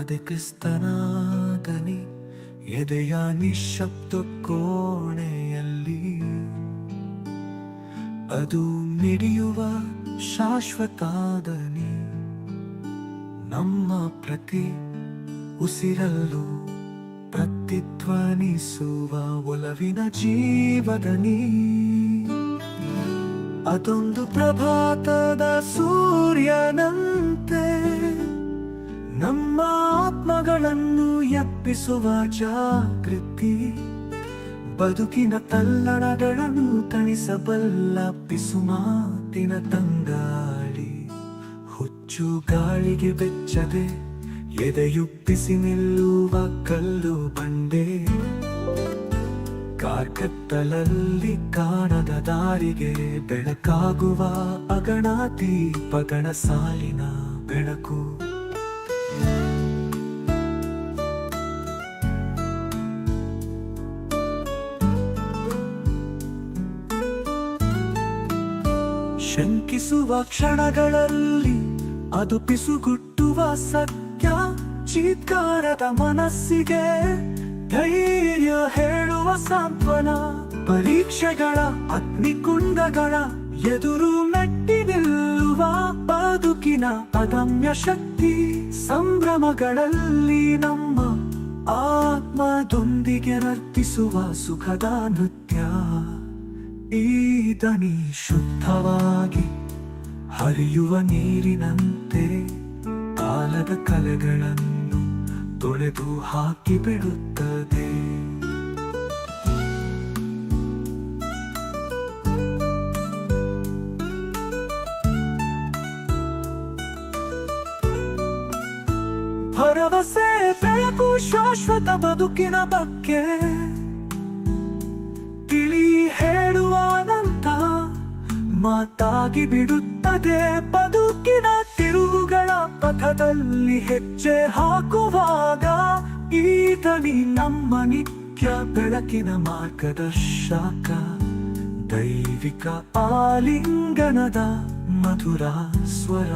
ಅದೇ ಕ್ರಿಸ್ತನ ದನಿ ಎದೆಯ ನಿಶ್ಶಬ್ದ ಕೋಣೆಯಲ್ಲಿ ಅದು ಮಿಡಿಯುವ ಶಾಶ್ವತ ದನಿ ನಮ್ಮ ಪ್ರತಿ ಉಸಿರಲ್ಲೂ ಪ್ರತಿಧ್ವನಿಸುವ ಒಲವಿನ ಜೀವದನಿ ಅದೊಂದು ಪ್ರಭಾತದ ಸೂರ್ಯನಂತೆ ನಮ್ಮ ಆತ್ಮಗಳನ್ನು ಎಬ್ಬಿಸುವ ಜಾಗೃತಿ ಬದುಕಿನ ತಲ್ಲಣಗಳನ್ನು ತಣಿಸಬಲ್ಲ ಪಿಸುಮಾತಿನ ತಂಗಾಳಿ ಹುಚ್ಚು ಗಾಳಿಗೆ ಬೆಚ್ಚದೆ ಎದೆಯುಪ್ಪಿಸಿ ನಿಲ್ಲುವ ಕಲ್ಲು ಬಂಡೆ ಕಾರ್ಕತ್ತಲಲ್ಲಿ ಕಾಣದ ದಾರಿಗೆ ಬೆಳಕಾಗುವ ಅಗಣ ದೀಪಗಳ ಸಾಲಿನ ಬೆಳಕು ಶಂಕಿಸುವ ಕ್ಷಣಗಳಲ್ಲಿ ಅದು ಪಿಸುಗುಟ್ಟುವ ಸತ್ಯ ಚೀತ್ಕಾರದ ಮನಸ್ಸಿಗೆ ಧೈರ್ಯ ಹೇಳುವ ಸಾಂತ್ವನ ಪರೀಕ್ಷೆಗಳ ಅಗ್ನಿಕುಂಡಗಳ ಎದುರು ಮೆಟ್ಟಿ ನಿಲ್ಲುವ ಬದುಕಿನ ಅದಮ್ಯ ಶಕ್ತಿ ಸಂಭ್ರಮಗಳಲ್ಲಿ ನಮ್ಮ ಆತ್ಮದೊಂದಿಗೆ ನರ್ತಿಸುವ ಸುಖದ ನೃತ್ಯ ಈ ದನಿ ಶುದ್ಧವಾಗಿ ಹರಿಯುವ ನೀರಿನಂತೆ ಕಾಲದ ಕಲೆಗಳನ್ನು ತೊಳೆದು ಹಾಕಿ ಬಿಡುತ್ತದೆ ಭರವಸೆ ಬೆಳಕು ಶಾಶ್ವತ ಬದುಕಿನ ಬಗ್ಗೆ ತಿಳಿ ಹೇಳುವ ಅನಂತ ಮಾತಾಗಿ ಬಿಡುತ್ತದೆ ಬದುಕಿನ ತಿರುವುಗಳ ಪಥದಲ್ಲಿ ಹೆಜ್ಜೆ ಹಾಕುವಾಗ ಈ ದನಿ ನಮ್ಮ ನಿತ್ಯ ಬೆಳಕಿನ ಮಾರ್ಗದರ್ಶಕ ದೈವಿಕ ಆಲಿಂಗನದ ಮಧುರ ಸ್ವರ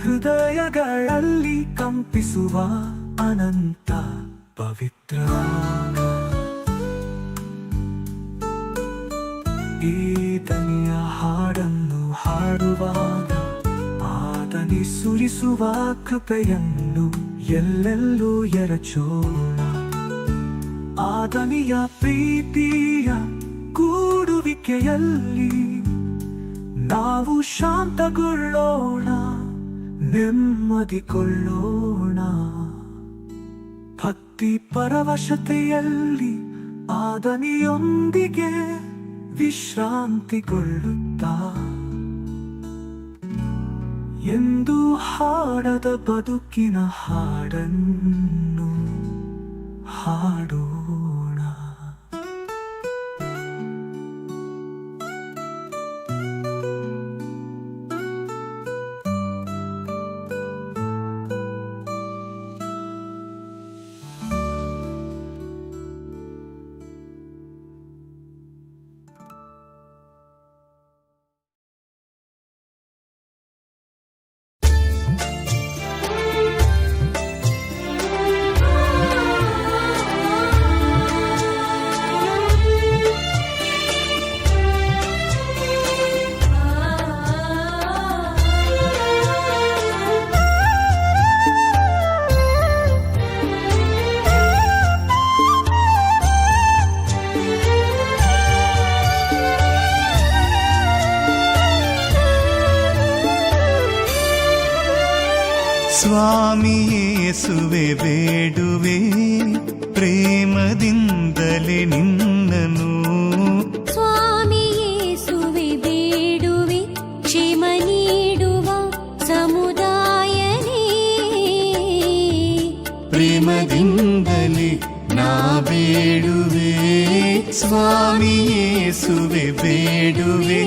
ಹೃದಯಗಳಲ್ಲಿ ಕಂಪಿಸುವ ಅನಂತ ಪವಿತ್ರ ಈ ದನಿಯ ಹಾಡನ್ನು ಹಾಡುವಾಗ ಆ ದನಿ ಸುರಿಸುವ ಕೃಪೆಯನ್ನು ಎಲ್ಲೆಲ್ಲೂ ಎರಚೋಣ ಆ ದನಿಯ ಪ್ರೀತಿಯ ಕೂಡುವಿಕೆಯಲ್ಲಿ ನಾವು ಶಾಂತಗೊಳ್ಳೋಣ ನೆಮ್ಮದಿಗೊಳ್ಳೋಣ ಭಕ್ತಿ ಪರವಶತೆಯಲ್ಲಿ ಆ ದನಿಯೊಂದಿಗೆ ವಿಶ್ರಾಂತಿಗೊಳ್ಳುತ್ತಾ ಎಂದು ಹಾಡದ ಬದುಕಿನ ಹಾಡನ್ನು ಹಾಡೋಣ. ಸ್ವಾಮಿ ಯೇಸುವೆ ಬೇಡುವೆ ಪ್ರೇಮದಿಂದಲೇ ನಿನ್ನನು. ಸ್ವಾಮಿ ಯೇಸುವೆ ಬೇಡುವೆ ಕ್ಷೇಮ ನೀಡುವ ಸಮುದಾಯನೇ. ಪ್ರೇಮದಿಂದಲೇ ನಾ ಬೇಡುವೆ ಸ್ವಾಮಿ ಯೇಸುವೆ ಬೇಡುವೆ.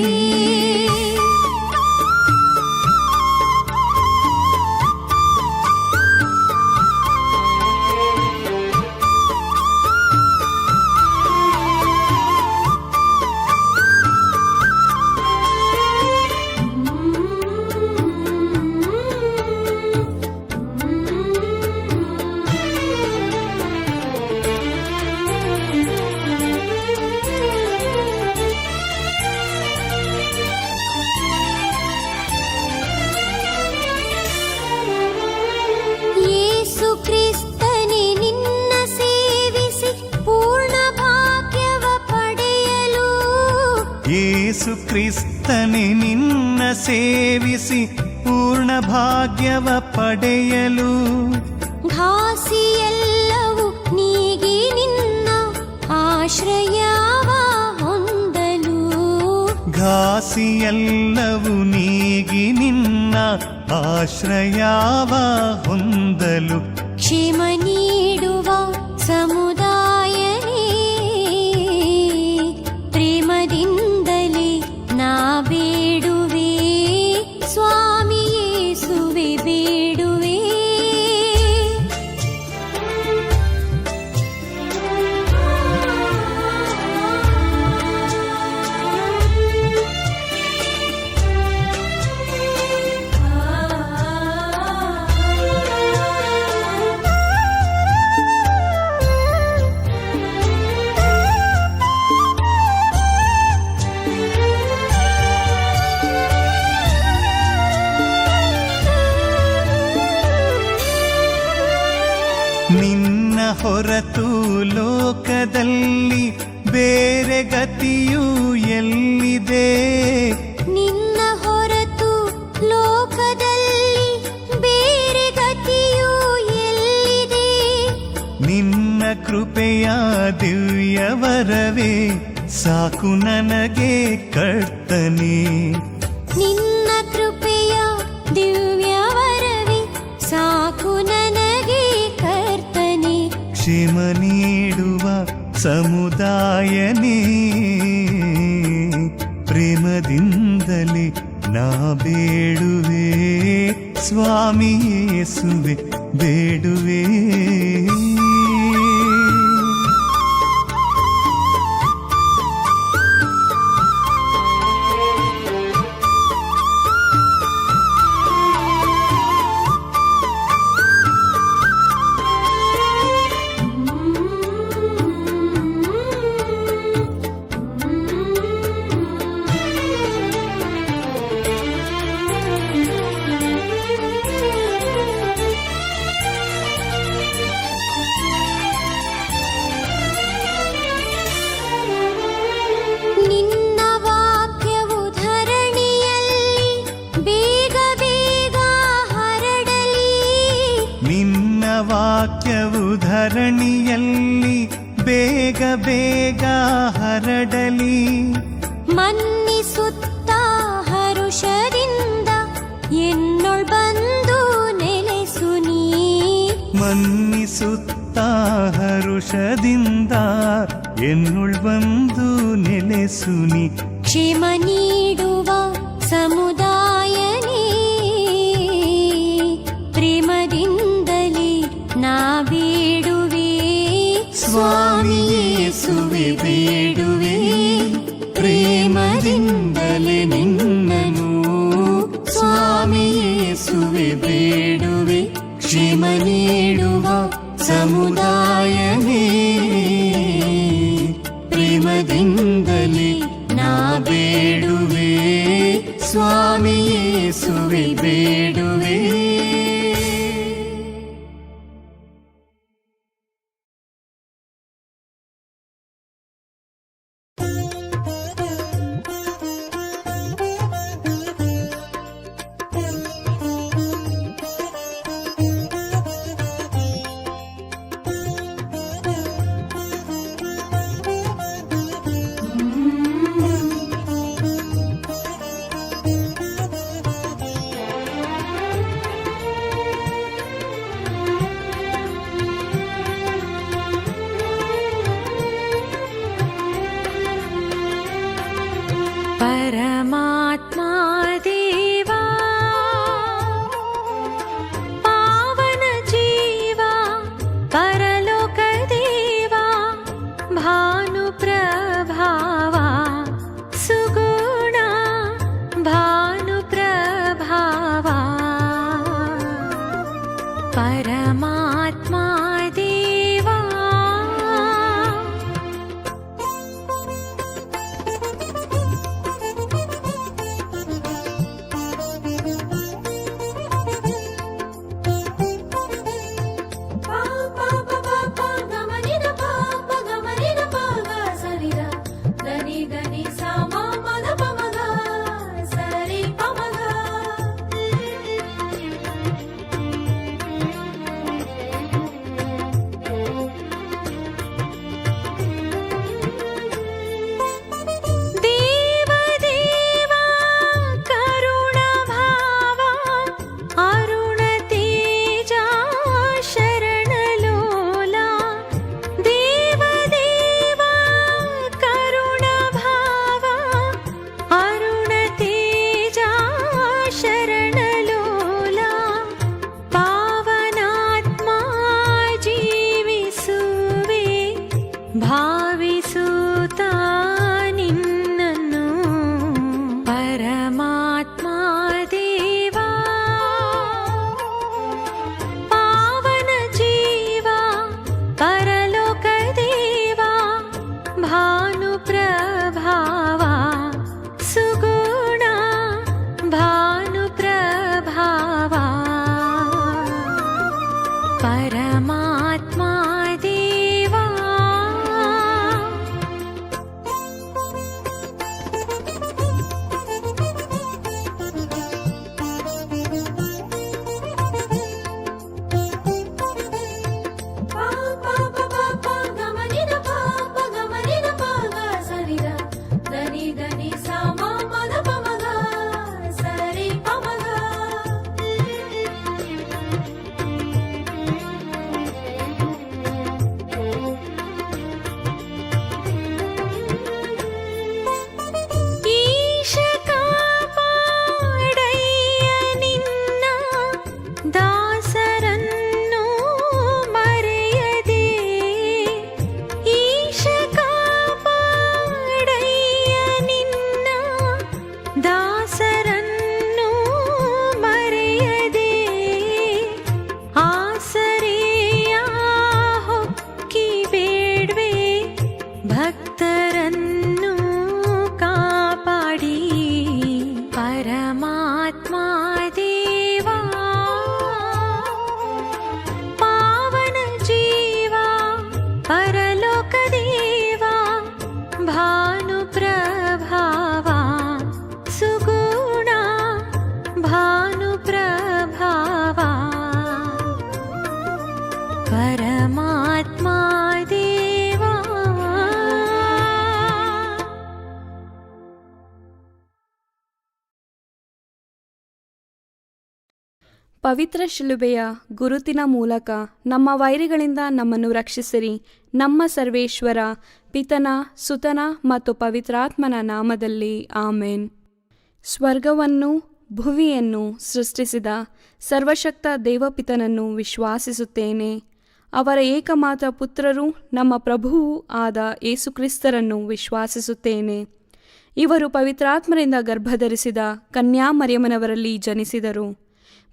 ಕ್ರಿಸ್ತನೆ ನಿನ್ನ ಸೇವಿಸಿ ಪೂರ್ಣ ಭಾಗ್ಯವ ಪಡೆಯಲು ಘಾಸಿಯೆಲ್ಲವೂ ನೀಗಿ ನಿನ್ನ ಆಶ್ರಯವ ಹೊಂದಲು ಘಾಸಿಯೆಲ್ಲವೂ ನೀಗಿ ನಿನ್ನ ಆಶ್ರಯವ ಹೊಂದಲು ಕ್ಷೇಮ ನೀಡುವ ಸಮುದಾಯನೇ ಪ್ರೇಮದಿಂದಲೇ ನಾ ಬೇಡುವೆ ಸ್ವಾಮಿ ಯೇಸುವೆ ಬೇಡುವೆ ನಿನ್ನ ಹೊರತು ಲೋಕದಲ್ಲಿ ಬೇರೆ ಗತಿಯೂ ಎಲ್ಲಿದೆ ನಿನ್ನ ಹೊರತು ಲೋಕದಲ್ಲಿ ಬೇರೆ ಗತಿಯೂ ಎಲ್ಲಿದೆ ನಿನ್ನ ಕೃಪೆಯ ದಿವ್ಯವರವೇ ಸಾಕು ನನಗೆ ಕರ್ತನೆ ನಿನ್ನ ಕೃಪೆಯ ದಿವ್ಯವರವೇ ಸಾಕು ನನಗೆ ಕರ್ತನೆ ಕ್ಷೇಮ ನೀಡುವ ಸಮುದಾಯನೇ ಪ್ರೇಮದಿಂದಲೇ ನಾ ಬೇಡುವೆ ಸ್ವಾಮಿ ಯೇಸುವೆ ಬೇಡುವೆ ನಿನ್ನ ವಾಕ್ಯವು ಧರಣಿಯಲ್ಲಿ ಬೇಗ ಬೇಗ ಹರಡಲಿ ನಿನ್ನ ವಾಕ್ಯವು ಧರಣಿಯಲ್ಲಿ ಬೇಗ ಬೇಗ ಹರಡಲಿ ಮನ್ನಿಸುತ್ತ ಹರುಷದಿಂದ ಎನ್ನೊಳ್ ಬಂದು ನೆಲೆಸು ನೀ ಮನ್ನಿಸುತ್ತ ಹರುಷದಿಂದ ಎನ್ನುಳ್ ಬಂದು ನೆಲೆಸುನಿ ಕ್ಷೇಮ ನೀಡುವ ಸಮುದಾಯನೇ ಪ್ರೇಮದಿಂದಲೇ ನಾ ಬೇಡುವೆ ಸ್ವಾಮಿ ಯೇಸುವೆ ಬೇಡುವೆ ಪ್ರೇಮದಿಂದಲೇ ನಿನ್ನನು ಸ್ವಾಮಿ ಯೇಸುವೆ ಬೇಡುವೆ ಕ್ಷೇಮ ನೀಡುವ ಸಮುದಾಯನೇ ಪ್ರೇಮದಿಂದಲೇ ನಾ ಬೇಡುವೆ ಸ್ವಾಮಿ ಯೇಸುವೆ ಬೇಡುವೆ परमात्मा देवा पावन जीवा परलोक देवा भानुप्रभावा सुगुणा भानुप्रभावा परमात्मा देवा ದೇವಾ ಪಾವನ ಜೀವಾ ಪರಲೋಕ ದೇವಾ ಭಾನು ಪ್ರಭಾವ ಸುಗುಣ ಭಾನು ಪ್ರಭಾವ ಪರಮಾತ್ಮ ದೇವಾ. ಪವಿತ್ರ ಶಿಲುಬೆಯ ಗುರುತಿನ ಮೂಲಕ ನಮ್ಮ ವೈರಿಗಳಿಂದ ನಮ್ಮನ್ನು ರಕ್ಷಿಸಿರಿ. ನಮ್ಮ ಸರ್ವೇಶ್ವರ ಪಿತನ ಸುತನ ಮತ್ತು ಪವಿತ್ರಾತ್ಮನ ನಾಮದಲ್ಲಿ ಆಮೇನ್. ಸ್ವರ್ಗವನ್ನು ಭುವಿಯನ್ನು ಸೃಷ್ಟಿಸಿದ ಸರ್ವಶಕ್ತ ದೇವಪಿತನನ್ನು ವಿಶ್ವಾಸಿಸುತ್ತೇನೆ. ಅವರ ಏಕಮಾತ್ರ ಪುತ್ರರು ನಮ್ಮ ಪ್ರಭುವೂ ಆದ ಯೇಸುಕ್ರಿಸ್ತರನ್ನು ವಿಶ್ವಾಸಿಸುತ್ತೇನೆ. ಇವರು ಪವಿತ್ರಾತ್ಮರಿಂದ ಗರ್ಭಧರಿಸಿದ ಕನ್ಯಾಮರಿಯಮ್ಮನವರಲ್ಲಿ ಜನಿಸಿದರು.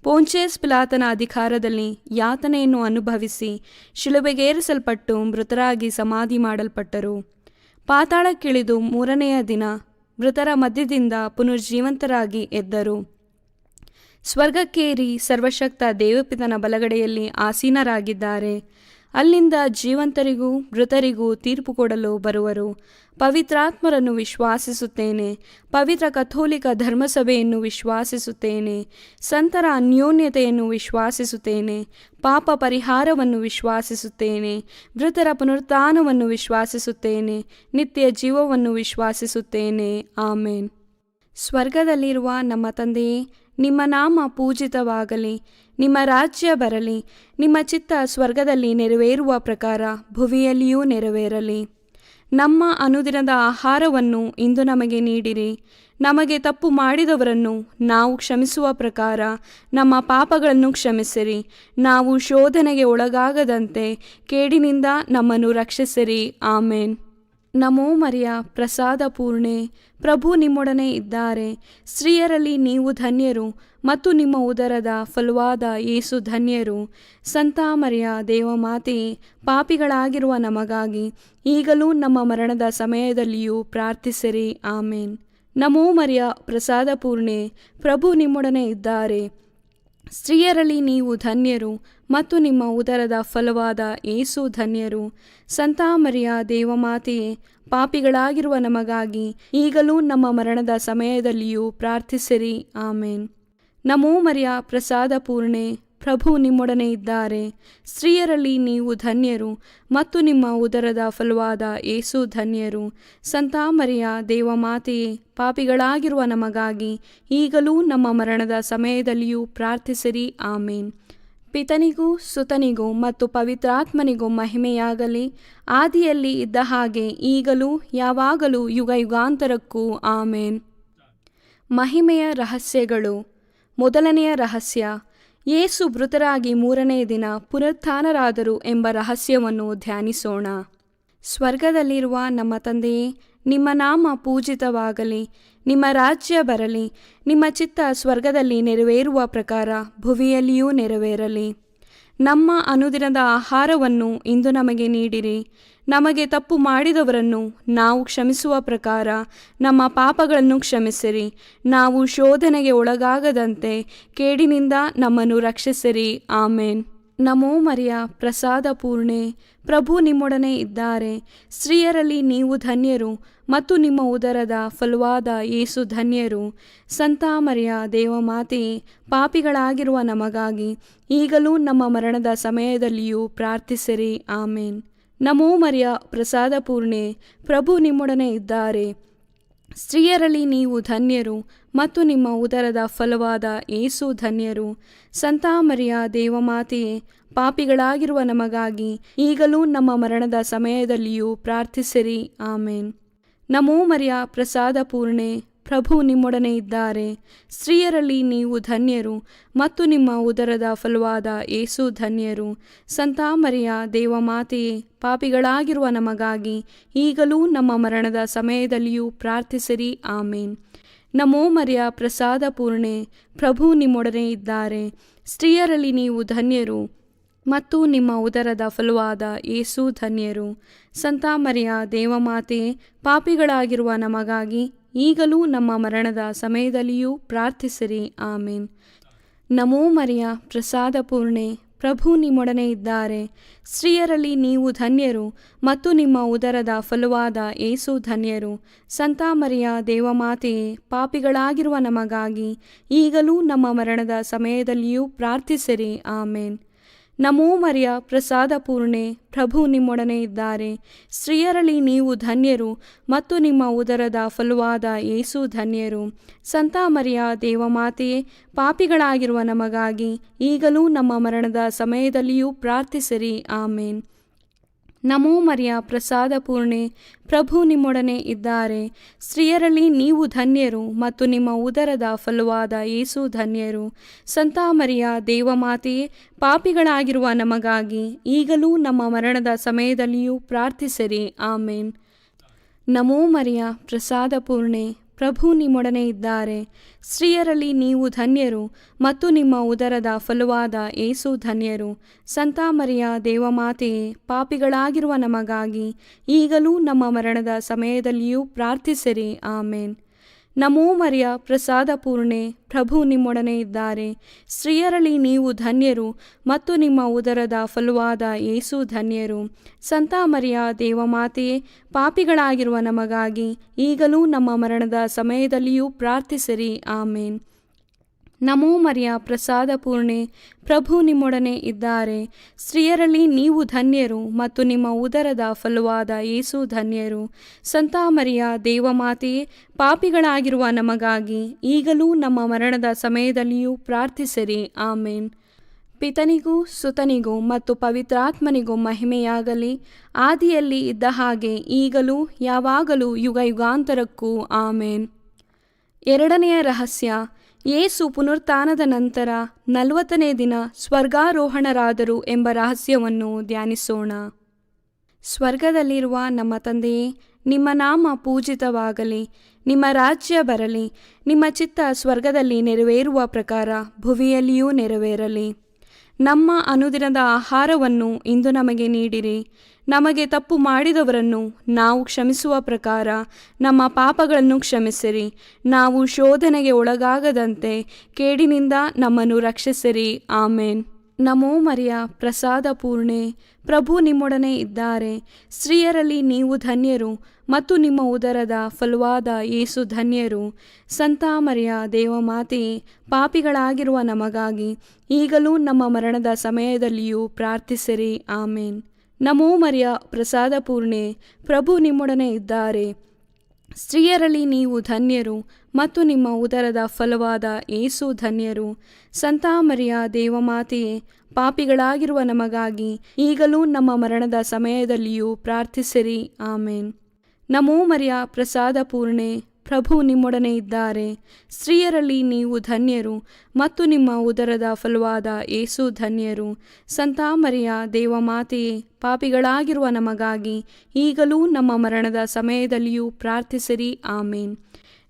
ಪೋಂಚೇಸ್ ಪಿಲಾತನ ಅಧಿಕಾರದಲ್ಲಿ ಯಾತನೆಯನ್ನು ಅನುಭವಿಸಿ ಶಿಲುಬೆಗೇರಿಸಲ್ಪಟ್ಟು ಮೃತರಾಗಿ ಸಮಾಧಿ ಮಾಡಲ್ಪಟ್ಟರು. ಪಾತಾಳಕ್ಕಿಳಿದು ಮೂರನೆಯ ದಿನ ಮೃತರ ಮಧ್ಯದಿಂದ ಪುನರ್ಜೀವಂತರಾಗಿ ಎದ್ದರು. ಸ್ವರ್ಗಕ್ಕೇರಿ ಸರ್ವಶಕ್ತ ದೇವಪಿತನ ಬಲಗಡೆಯಲ್ಲಿ ಆಸೀನರಾಗಿದ್ದಾರೆ. ಅಲ್ಲಿಂದ ಜೀವಂತರಿಗೂ ಮೃತರಿಗೂ ತೀರ್ಪು ಕೊಡಲು ಬರುವರು. ಪವಿತ್ರಾತ್ಮರನ್ನು ವಿಶ್ವಾಸಿಸುತ್ತೇನೆ. ಪವಿತ್ರ ಕಥೋಲಿಕ ಧರ್ಮಸಭೆಯನ್ನು ವಿಶ್ವಾಸಿಸುತ್ತೇನೆ. ಸಂತರ ಅನ್ಯೋನ್ಯತೆಯನ್ನು ವಿಶ್ವಾಸಿಸುತ್ತೇನೆ. ಪಾಪ ಪರಿಹಾರವನ್ನು ವಿಶ್ವಾಸಿಸುತ್ತೇನೆ. ಮೃತರ ಪುನರುತ್ಥಾನವನ್ನು ವಿಶ್ವಾಸಿಸುತ್ತೇನೆ. ನಿತ್ಯ ಜೀವವನ್ನು ವಿಶ್ವಾಸಿಸುತ್ತೇನೆ. ಆಮೇನ್. ಸ್ವರ್ಗದಲ್ಲಿರುವ ನಮ್ಮ ತಂದೆಯೇ, ನಿಮ್ಮ ನಾಮ ಪೂಜಿತವಾಗಲಿ. ನಿಮ್ಮ ರಾಜ್ಯ ಬರಲಿ. ನಿಮ್ಮ ಚಿತ್ತ ಸ್ವರ್ಗದಲ್ಲಿ ನೆರವೇರುವ ಪ್ರಕಾರ ಭುವಿಯಲ್ಲಿಯೂ ನೆರವೇರಲಿ. ನಮ್ಮ ಅನುದಿನದ ಆಹಾರವನ್ನು ಇಂದು ನಮಗೆ ನೀಡಿರಿ. ನಮಗೆ ತಪ್ಪು ಮಾಡಿದವರನ್ನು ನಾವು ಕ್ಷಮಿಸುವ ಪ್ರಕಾರ ನಮ್ಮ ಪಾಪಗಳನ್ನು ಕ್ಷಮಿಸಿರಿ. ನಾವು ಶೋಧನೆಗೆ ಒಳಗಾಗದಂತೆ ಕೇಡಿನಿಂದ ನಮ್ಮನ್ನು ರಕ್ಷಿಸಿರಿ. ಆಮೇನ್. ನಮೋ ಮರಿಯ, ಪ್ರಸಾದ ಪೂರ್ಣೆ, ಪ್ರಭು ನಿಮ್ಮೊಡನೆ ಇದ್ದಾರೆ. ಸ್ತ್ರೀಯರಲ್ಲಿ ನೀವು ಧನ್ಯರು ಮತ್ತು ನಿಮ್ಮ ಉದರದ ಫಲವಾದ ಯೇಸು ಧನ್ಯರು. ಸಂತ ಮರಿಯ ದೇವಮಾತೆಯೇ, ಪಾಪಿಗಳಾಗಿರುವ ನಮಗಾಗಿ ಈಗಲೂ ನಮ್ಮ ಮರಣದ ಸಮಯದಲ್ಲಿಯೂ ಪ್ರಾರ್ಥಿಸಿರಿ. ಆಮೇನ್. ನಮೋ ಮರಿಯ, ಪ್ರಸಾದ ಪೂರ್ಣೆ, ಪ್ರಭು ನಿಮ್ಮೊಡನೆ ಇದ್ದಾರೆ. ಸ್ತ್ರೀಯರಲ್ಲಿ ನೀವು ಧನ್ಯರು ಮತ್ತು ನಿಮ್ಮ ಉದರದ ಫಲವಾದ ಯೇಸು ಧನ್ಯರು. ಸಂತ ಮರಿಯ ದೇವಮಾತೆಯೇ, ಪಾಪಿಗಳಾಗಿರುವ ನಮಗಾಗಿ ಈಗಲೂ ನಮ್ಮ ಮರಣದ ಸಮಯದಲ್ಲಿಯೂ ಪ್ರಾರ್ಥಿಸಿರಿ. ಆಮೇನ್. ನಮೋ ಮರಿಯ, ಪ್ರಸಾದ ಪೂರ್ಣೆ, ಪ್ರಭು ನಿಮ್ಮೊಡನೆ ಇದ್ದಾರೆ. ಸ್ತ್ರೀಯರಲ್ಲಿ ನೀವು ಧನ್ಯರು ಮತ್ತು ನಿಮ್ಮ ಉದರದ ಫಲವಾದ ಯೇಸು ಧನ್ಯರು. ಸಂತ ಮರಿಯ ದೇವಮಾತೆಯೇ, ಪಾಪಿಗಳಾಗಿರುವ ನಮಗಾಗಿ ಈಗಲೂ ನಮ್ಮ ಮರಣದ ಸಮಯದಲ್ಲಿಯೂ ಪ್ರಾರ್ಥಿಸಿರಿ. ಆಮೇನ್. ಪಿತನಿಗೂ ಸುತನಿಗೂ ಮತ್ತು ಪವಿತ್ರಾತ್ಮನಿಗೂ ಮಹಿಮೆಯಾಗಲಿ, ಆದಿಯಲ್ಲಿ ಇದ್ದ ಹಾಗೆ ಈಗಲೂ ಯಾವಾಗಲೂ ಯುಗ ಯುಗಾಂತರಕ್ಕೂ. ಆಮೇನ್. ಮಹಿಮೆಯ ರಹಸ್ಯಗಳು. ಮೊದಲನೆಯ ರಹಸ್ಯ, ಯೇಸು ಮೃತರಾಗಿ ಮೂರನೆಯ ದಿನ ಪುನರುತ್ಥಾನರಾದರು ಎಂಬ ರಹಸ್ಯವನ್ನು ಧ್ಯಾನಿಸೋಣ. ಸ್ವರ್ಗದಲ್ಲಿರುವ ನಮ್ಮ ತಂದೆಯೇ, ನಿಮ್ಮ ನಾಮ ಪೂಜಿತವಾಗಲಿ. ನಿಮ್ಮ ರಾಜ್ಯ ಬರಲಿ. ನಿಮ್ಮ ಚಿತ್ತ ಸ್ವರ್ಗದಲ್ಲಿ ನೆರವೇರುವ ಪ್ರಕಾರ ಭುವಿಯಲ್ಲಿಯೂ ನೆರವೇರಲಿ. ನಮ್ಮ ಅನುದಿನದ ಆಹಾರವನ್ನು ಇಂದು ನಮಗೆ ನೀಡಿರಿ. ನಮಗೆ ತಪ್ಪು ಮಾಡಿದವರನ್ನು ನಾವು ಕ್ಷಮಿಸುವ ಪ್ರಕಾರ ನಮ್ಮ ಪಾಪಗಳನ್ನು ಕ್ಷಮಿಸಿರಿ. ನಾವು ಶೋಧನೆಗೆ ಒಳಗಾಗದಂತೆ ಕೇಡಿನಿಂದ ನಮ್ಮನ್ನು ರಕ್ಷಿಸಿರಿ. ಆಮೇನ್. ನಮೋ ಮರಿಯ, ಪ್ರಸಾದ ಪೂರ್ಣೆ, ಪ್ರಭು ನಿಮ್ಮೊಡನೆ ಇದ್ದಾರೆ. ಸ್ತ್ರೀಯರಲ್ಲಿ ನೀವು ಧನ್ಯರು ಮತ್ತು ನಿಮ್ಮ ಉದರದ ಫಲವಾದ ಯೇಸು ಧನ್ಯರು. ಸಂತ ಮರಿಯ ದೇವಮಾತೆಯೇ, ಪಾಪಿಗಳಾಗಿರುವ ನಮಗಾಗಿ ಈಗಲೂ ನಮ್ಮ ಮರಣದ ಸಮಯದಲ್ಲಿಯೂ ಪ್ರಾರ್ಥಿಸಿರಿ. ಆಮೇನ್. ನಮೋ ಮರಿಯ, ಪ್ರಸಾದ ಪೂರ್ಣೆ, ಪ್ರಭು ನಿಮ್ಮೊಡನೆ ಇದ್ದಾರೆ. ಸ್ತ್ರೀಯರಲ್ಲಿ ನೀವು ಧನ್ಯರು ಮತ್ತು ನಿಮ್ಮ ಉದರದ ಫಲವಾದ ಯೇಸು ಧನ್ಯರು. ಸಂತ ಮರಿಯ ದೇವಮಾತೆಯೇ, ಪಾಪಿಗಳಾಗಿರುವ ನಮಗಾಗಿ ಈಗಲೂ ನಮ್ಮ ಮರಣದ ಸಮಯದಲ್ಲಿಯೂ ಪ್ರಾರ್ಥಿಸಿರಿ. ಆಮೇನ್. ನಮೋ ಮರಿಯ, ಪ್ರಸಾದ ಪೂರ್ಣೆ, ಪ್ರಭು ನಿಮ್ಮೊಡನೆ ಇದ್ದಾರೆ. ಸ್ತ್ರೀಯರಲ್ಲಿ ನೀವು ಧನ್ಯರು ಮತ್ತು ನಿಮ್ಮ ಉದರದ ಫಲವಾದ ಯೇಸು ಧನ್ಯರು. ಸಂತ ಮರಿಯ ದೇವಮಾತೆಯೇ, ಪಾಪಿಗಳಾಗಿರುವ ನಮಗಾಗಿ ಈಗಲೂ ನಮ್ಮ ಮರಣದ ಸಮಯದಲ್ಲಿಯೂ ಪ್ರಾರ್ಥಿಸಿರಿ. ಆಮೇನ್. ನಮೋ ಮರಿಯ, ಪ್ರಸಾದ ಪೂರ್ಣೆ, ಪ್ರಭು ನಿಮ್ಮೊಡನೆ ಇದ್ದಾರೆ. ಸ್ತ್ರೀಯರಲ್ಲಿ ನೀವು ಧನ್ಯರು ಮತ್ತು ನಿಮ್ಮ ಉದರದ ಫಲವಾದ ಯೇಸು ಧನ್ಯರು. ಸಂತ ಮರಿಯ ದೇವಮಾತೆಯೇ, ಪಾಪಿಗಳಾಗಿರುವ ನಮಗಾಗಿ ಈಗಲೂ ನಮ್ಮ ಮರಣದ ಸಮಯದಲ್ಲಿಯೂ ಪ್ರಾರ್ಥಿಸಿರಿ. ಆಮೇನ್. ನಮೋ ಮರಿಯ, ಪ್ರಸಾದ ಪೂರ್ಣೆ, ಪ್ರಭು ನಿಮ್ಮೊಡನೆ ಇದ್ದಾರೆ. ಸ್ತ್ರೀಯರಲ್ಲಿ ನೀವು ಧನ್ಯರು, ಮತ್ತು ನಿಮ್ಮ ಉದರದ ಫಲವಾದ ಏಸು ಧನ್ಯರು. ಸಂತ ಮರಿಯ ದೇವಮಾತೆಯೇ, ಪಾಪಿಗಳಾಗಿರುವ ನಮಗಾಗಿ ಈಗಲೂ ನಮ್ಮ ಮರಣದ ಸಮಯದಲ್ಲಿಯೂ ಪ್ರಾರ್ಥಿಸಿರಿ. ಆಮೇನ್. ನಮೋ ಮರಿಯ, ಪ್ರಸಾದ ಪೂರ್ಣೆ, ಪ್ರಭು ನಿಮ್ಮೊಡನೆ ಇದ್ದಾರೆ. ಸ್ತ್ರೀಯರಲ್ಲಿ ನೀವು ಧನ್ಯರು, ಮತ್ತು ನಿಮ್ಮ ಉದರದ ಫಲವಾದ ಏಸು ಧನ್ಯರು. ಸಂತ ಮರಿಯ ದೇವಮಾತೆಯೇ, ಪಾಪಿಗಳಾಗಿರುವ ನಮಗಾಗಿ ಈಗಲೂ ನಮ್ಮ ಮರಣದ ಸಮಯದಲ್ಲಿಯೂ ಪ್ರಾರ್ಥಿಸಿರಿ. ಆಮೇನ್. ನಮೋ ಮರಿಯ, ಪ್ರಸಾದ ಪೂರ್ಣೆ, ಪ್ರಭು ನಿಮ್ಮೊಡನೆ ಇದ್ದಾರೆ. ಸ್ತ್ರೀಯರಲ್ಲಿ ನೀವು ಧನ್ಯರು, ಮತ್ತು ನಿಮ್ಮ ಉದರದ ಫಲವಾದ ಏಸು ಧನ್ಯರು. ಸಂತ ಮರಿಯ ದೇವಮಾತೆಯೇ, ಪಾಪಿಗಳಾಗಿರುವ ನಮಗಾಗಿ ಈಗಲೂ ನಮ್ಮ ಮರಣದ ಸಮಯದಲ್ಲಿಯೂ ಪ್ರಾರ್ಥಿಸಿರಿ. ಆಮೇನ್. ನಮೋ ಮರಿಯ, ಪ್ರಸಾದ ಪೂರ್ಣೆ, ಪ್ರಭು ನಿಮ್ಮೊಡನೆ ಇದ್ದಾರೆ. ಸ್ತ್ರೀಯರಲ್ಲಿ ನೀವು ಧನ್ಯರು, ಮತ್ತು ನಿಮ್ಮ ಉದರದ ಫಲವಾದ ಏಸು ಧನ್ಯರು. ಸಂತ ಮರಿಯ ದೇವಮಾತೆಯೇ, ಪಾಪಿಗಳಾಗಿರುವ ನಮಗಾಗಿ ಈಗಲೂ ನಮ್ಮ ಮರಣದ ಸಮಯದಲ್ಲಿಯೂ ಪ್ರಾರ್ಥಿಸಿರಿ. ಆಮೇನ್. ನಮೋ ಮರಿಯ, ಪ್ರಸಾದ ಪೂರ್ಣೆ, ಪ್ರಭು ನಿಮ್ಮೊಡನೆ ಇದ್ದಾರೆ. ಸ್ತ್ರೀಯರಲ್ಲಿ ನೀವು ಧನ್ಯರು, ಮತ್ತು ನಿಮ್ಮ ಉದರದ ಫಲವಾದ ಏಸು ಧನ್ಯರು. ಸಂತ ಮರಿಯ ದೇವಮಾತೆಯೇ, ಪಾಪಿಗಳಾಗಿರುವ ನಮಗಾಗಿ ಈಗಲೂ ನಮ್ಮ ಮರಣದ ಸಮಯದಲ್ಲಿಯೂ ಪ್ರಾರ್ಥಿಸಿರಿ. ಆಮೇನ್. ನಮೋ ಮರಿಯ, ಪ್ರಸಾದ ಪೂರ್ಣೆ, ಪ್ರಭು ನಿಮ್ಮೊಡನೆ ಇದ್ದಾರೆ. ಸ್ತ್ರೀಯರಲ್ಲಿ ನೀವು ಧನ್ಯರು, ಮತ್ತು ನಿಮ್ಮ ಉದರದ ಫಲವಾದ ಏಸು ಧನ್ಯರು. ಸಂತ ಮರಿಯ ದೇವಮಾತೆಯೇ, ಪಾಪಿಗಳಾಗಿರುವ ನಮಗಾಗಿ ಈಗಲೂ ನಮ್ಮ ಮರಣದ ಸಮಯದಲ್ಲಿಯೂ ಪ್ರಾರ್ಥಿಸಿರಿ. ಆಮೇನ್. ಪಿತನಿಗೂ ಸುತನಿಗೂ ಮತ್ತು ಪವಿತ್ರಾತ್ಮನಿಗೂ ಮಹಿಮೆಯಾಗಲಿ, ಆದಿಯಲ್ಲಿ ಇದ್ದ ಹಾಗೆ ಈಗಲೂ ಯಾವಾಗಲೂ ಯುಗಯುಗಾಂತರಕ್ಕೂ. ಆಮೇನ್. ಎರಡನೆಯ ರಹಸ್ಯ, ಯೇಸು ಪುನರುತ್ಥಾನದ ನಂತರ 40ನೇ ದಿನ ಸ್ವರ್ಗಾರೋಹಣರಾದರು ಎಂಬ ರಹಸ್ಯವನ್ನು ಧ್ಯಾನಿಸೋಣ. ಸ್ವರ್ಗದಲ್ಲಿರುವ ನಮ್ಮ ತಂದೆಯೇ, ನಿಮ್ಮ ನಾಮ ಪೂಜಿತವಾಗಲಿ, ನಿಮ್ಮ ರಾಜ್ಯ ಬರಲಿ, ನಿಮ್ಮ ಚಿತ್ತ ಸ್ವರ್ಗದಲ್ಲಿ ನೆರವೇರುವ ಪ್ರಕಾರ ಭುವಿಯಲ್ಲಿಯೂ ನೆರವೇರಲಿ. ನಮ್ಮ ಅನುದಿನದ ಆಹಾರವನ್ನು ಇಂದು ನಮಗೆ ನೀಡಿರಿ. ನಮಗೆ ತಪ್ಪು ಮಾಡಿದವರನ್ನು ನಾವು ಕ್ಷಮಿಸುವ ಪ್ರಕಾರ ನಮ್ಮ ಪಾಪಗಳನ್ನು ಕ್ಷಮಿಸಿರಿ. ನಾವು ಶೋಧನೆಗೆ ಒಳಗಾಗದಂತೆ ಕೇಡಿನಿಂದ ನಮ್ಮನ್ನು ರಕ್ಷಿಸಿರಿ. ಆಮೇನ್. ನಮೋ ಮರಿಯ, ಪ್ರಸಾದ ಪೂರ್ಣೆ, ಪ್ರಭು ನಿಮ್ಮೊಡನೆ ಇದ್ದಾರೆ. ಸ್ತ್ರೀಯರಲ್ಲಿ ನೀವು ಧನ್ಯರು, ಮತ್ತು ನಿಮ್ಮ ಉದರದ ಫಲವಾದ ಏಸು ಧನ್ಯರು. ಸಂತ ಮರಿಯ ದೇವಮಾತೆಯೇ, ಪಾಪಿಗಳಾಗಿರುವ ನಮಗಾಗಿ ಈಗಲೂ ನಮ್ಮ ಮರಣದ ಸಮಯದಲ್ಲಿಯೂ ಪ್ರಾರ್ಥಿಸಿರಿ. ಆಮೇನ್. ನಮೋ ಮರಿಯ, ಪ್ರಸಾದ ಪೂರ್ಣೆ, ಪ್ರಭು ನಿಮ್ಮೊಡನೆ ಇದ್ದಾರೆ. ಸ್ತ್ರೀಯರಲ್ಲಿ ನೀವು ಧನ್ಯರು, ಮತ್ತು ನಿಮ್ಮ ಉದರದ ಫಲವಾದ ಏಸು ಧನ್ಯರು. ಸಂತ ಮರಿಯ ದೇವಮಾತೆಯೇ, ಪಾಪಿಗಳಾಗಿರುವ ನಮಗಾಗಿ ಈಗಲೂ ನಮ್ಮ ಮರಣದ ಸಮಯದಲ್ಲಿಯೂ ಪ್ರಾರ್ಥಿಸಿರಿ. ಆಮೇನ್. ನಮೋ ಮರಿಯ, ಪ್ರಸಾದ ಪೂರ್ಣೆ, ಪ್ರಭು ನಿಮ್ಮೊಡನೆ ಇದ್ದಾರೆ. ಸ್ತ್ರೀಯರಲ್ಲಿ ನೀವು ಧನ್ಯರು, ಮತ್ತು ನಿಮ್ಮ ಉದರದ ಫಲವಾದ ಏಸು ಧನ್ಯರು. ಸಂತ ಮರಿಯ ದೇವಮಾತೆಯೇ, ಪಾಪಿಗಳಾಗಿರುವ ನಮಗಾಗಿ ಈಗಲೂ ನಮ್ಮ ಮರಣದ ಸಮಯದಲ್ಲಿಯೂ ಪ್ರಾರ್ಥಿಸಿರಿ. ಆಮೇನ್.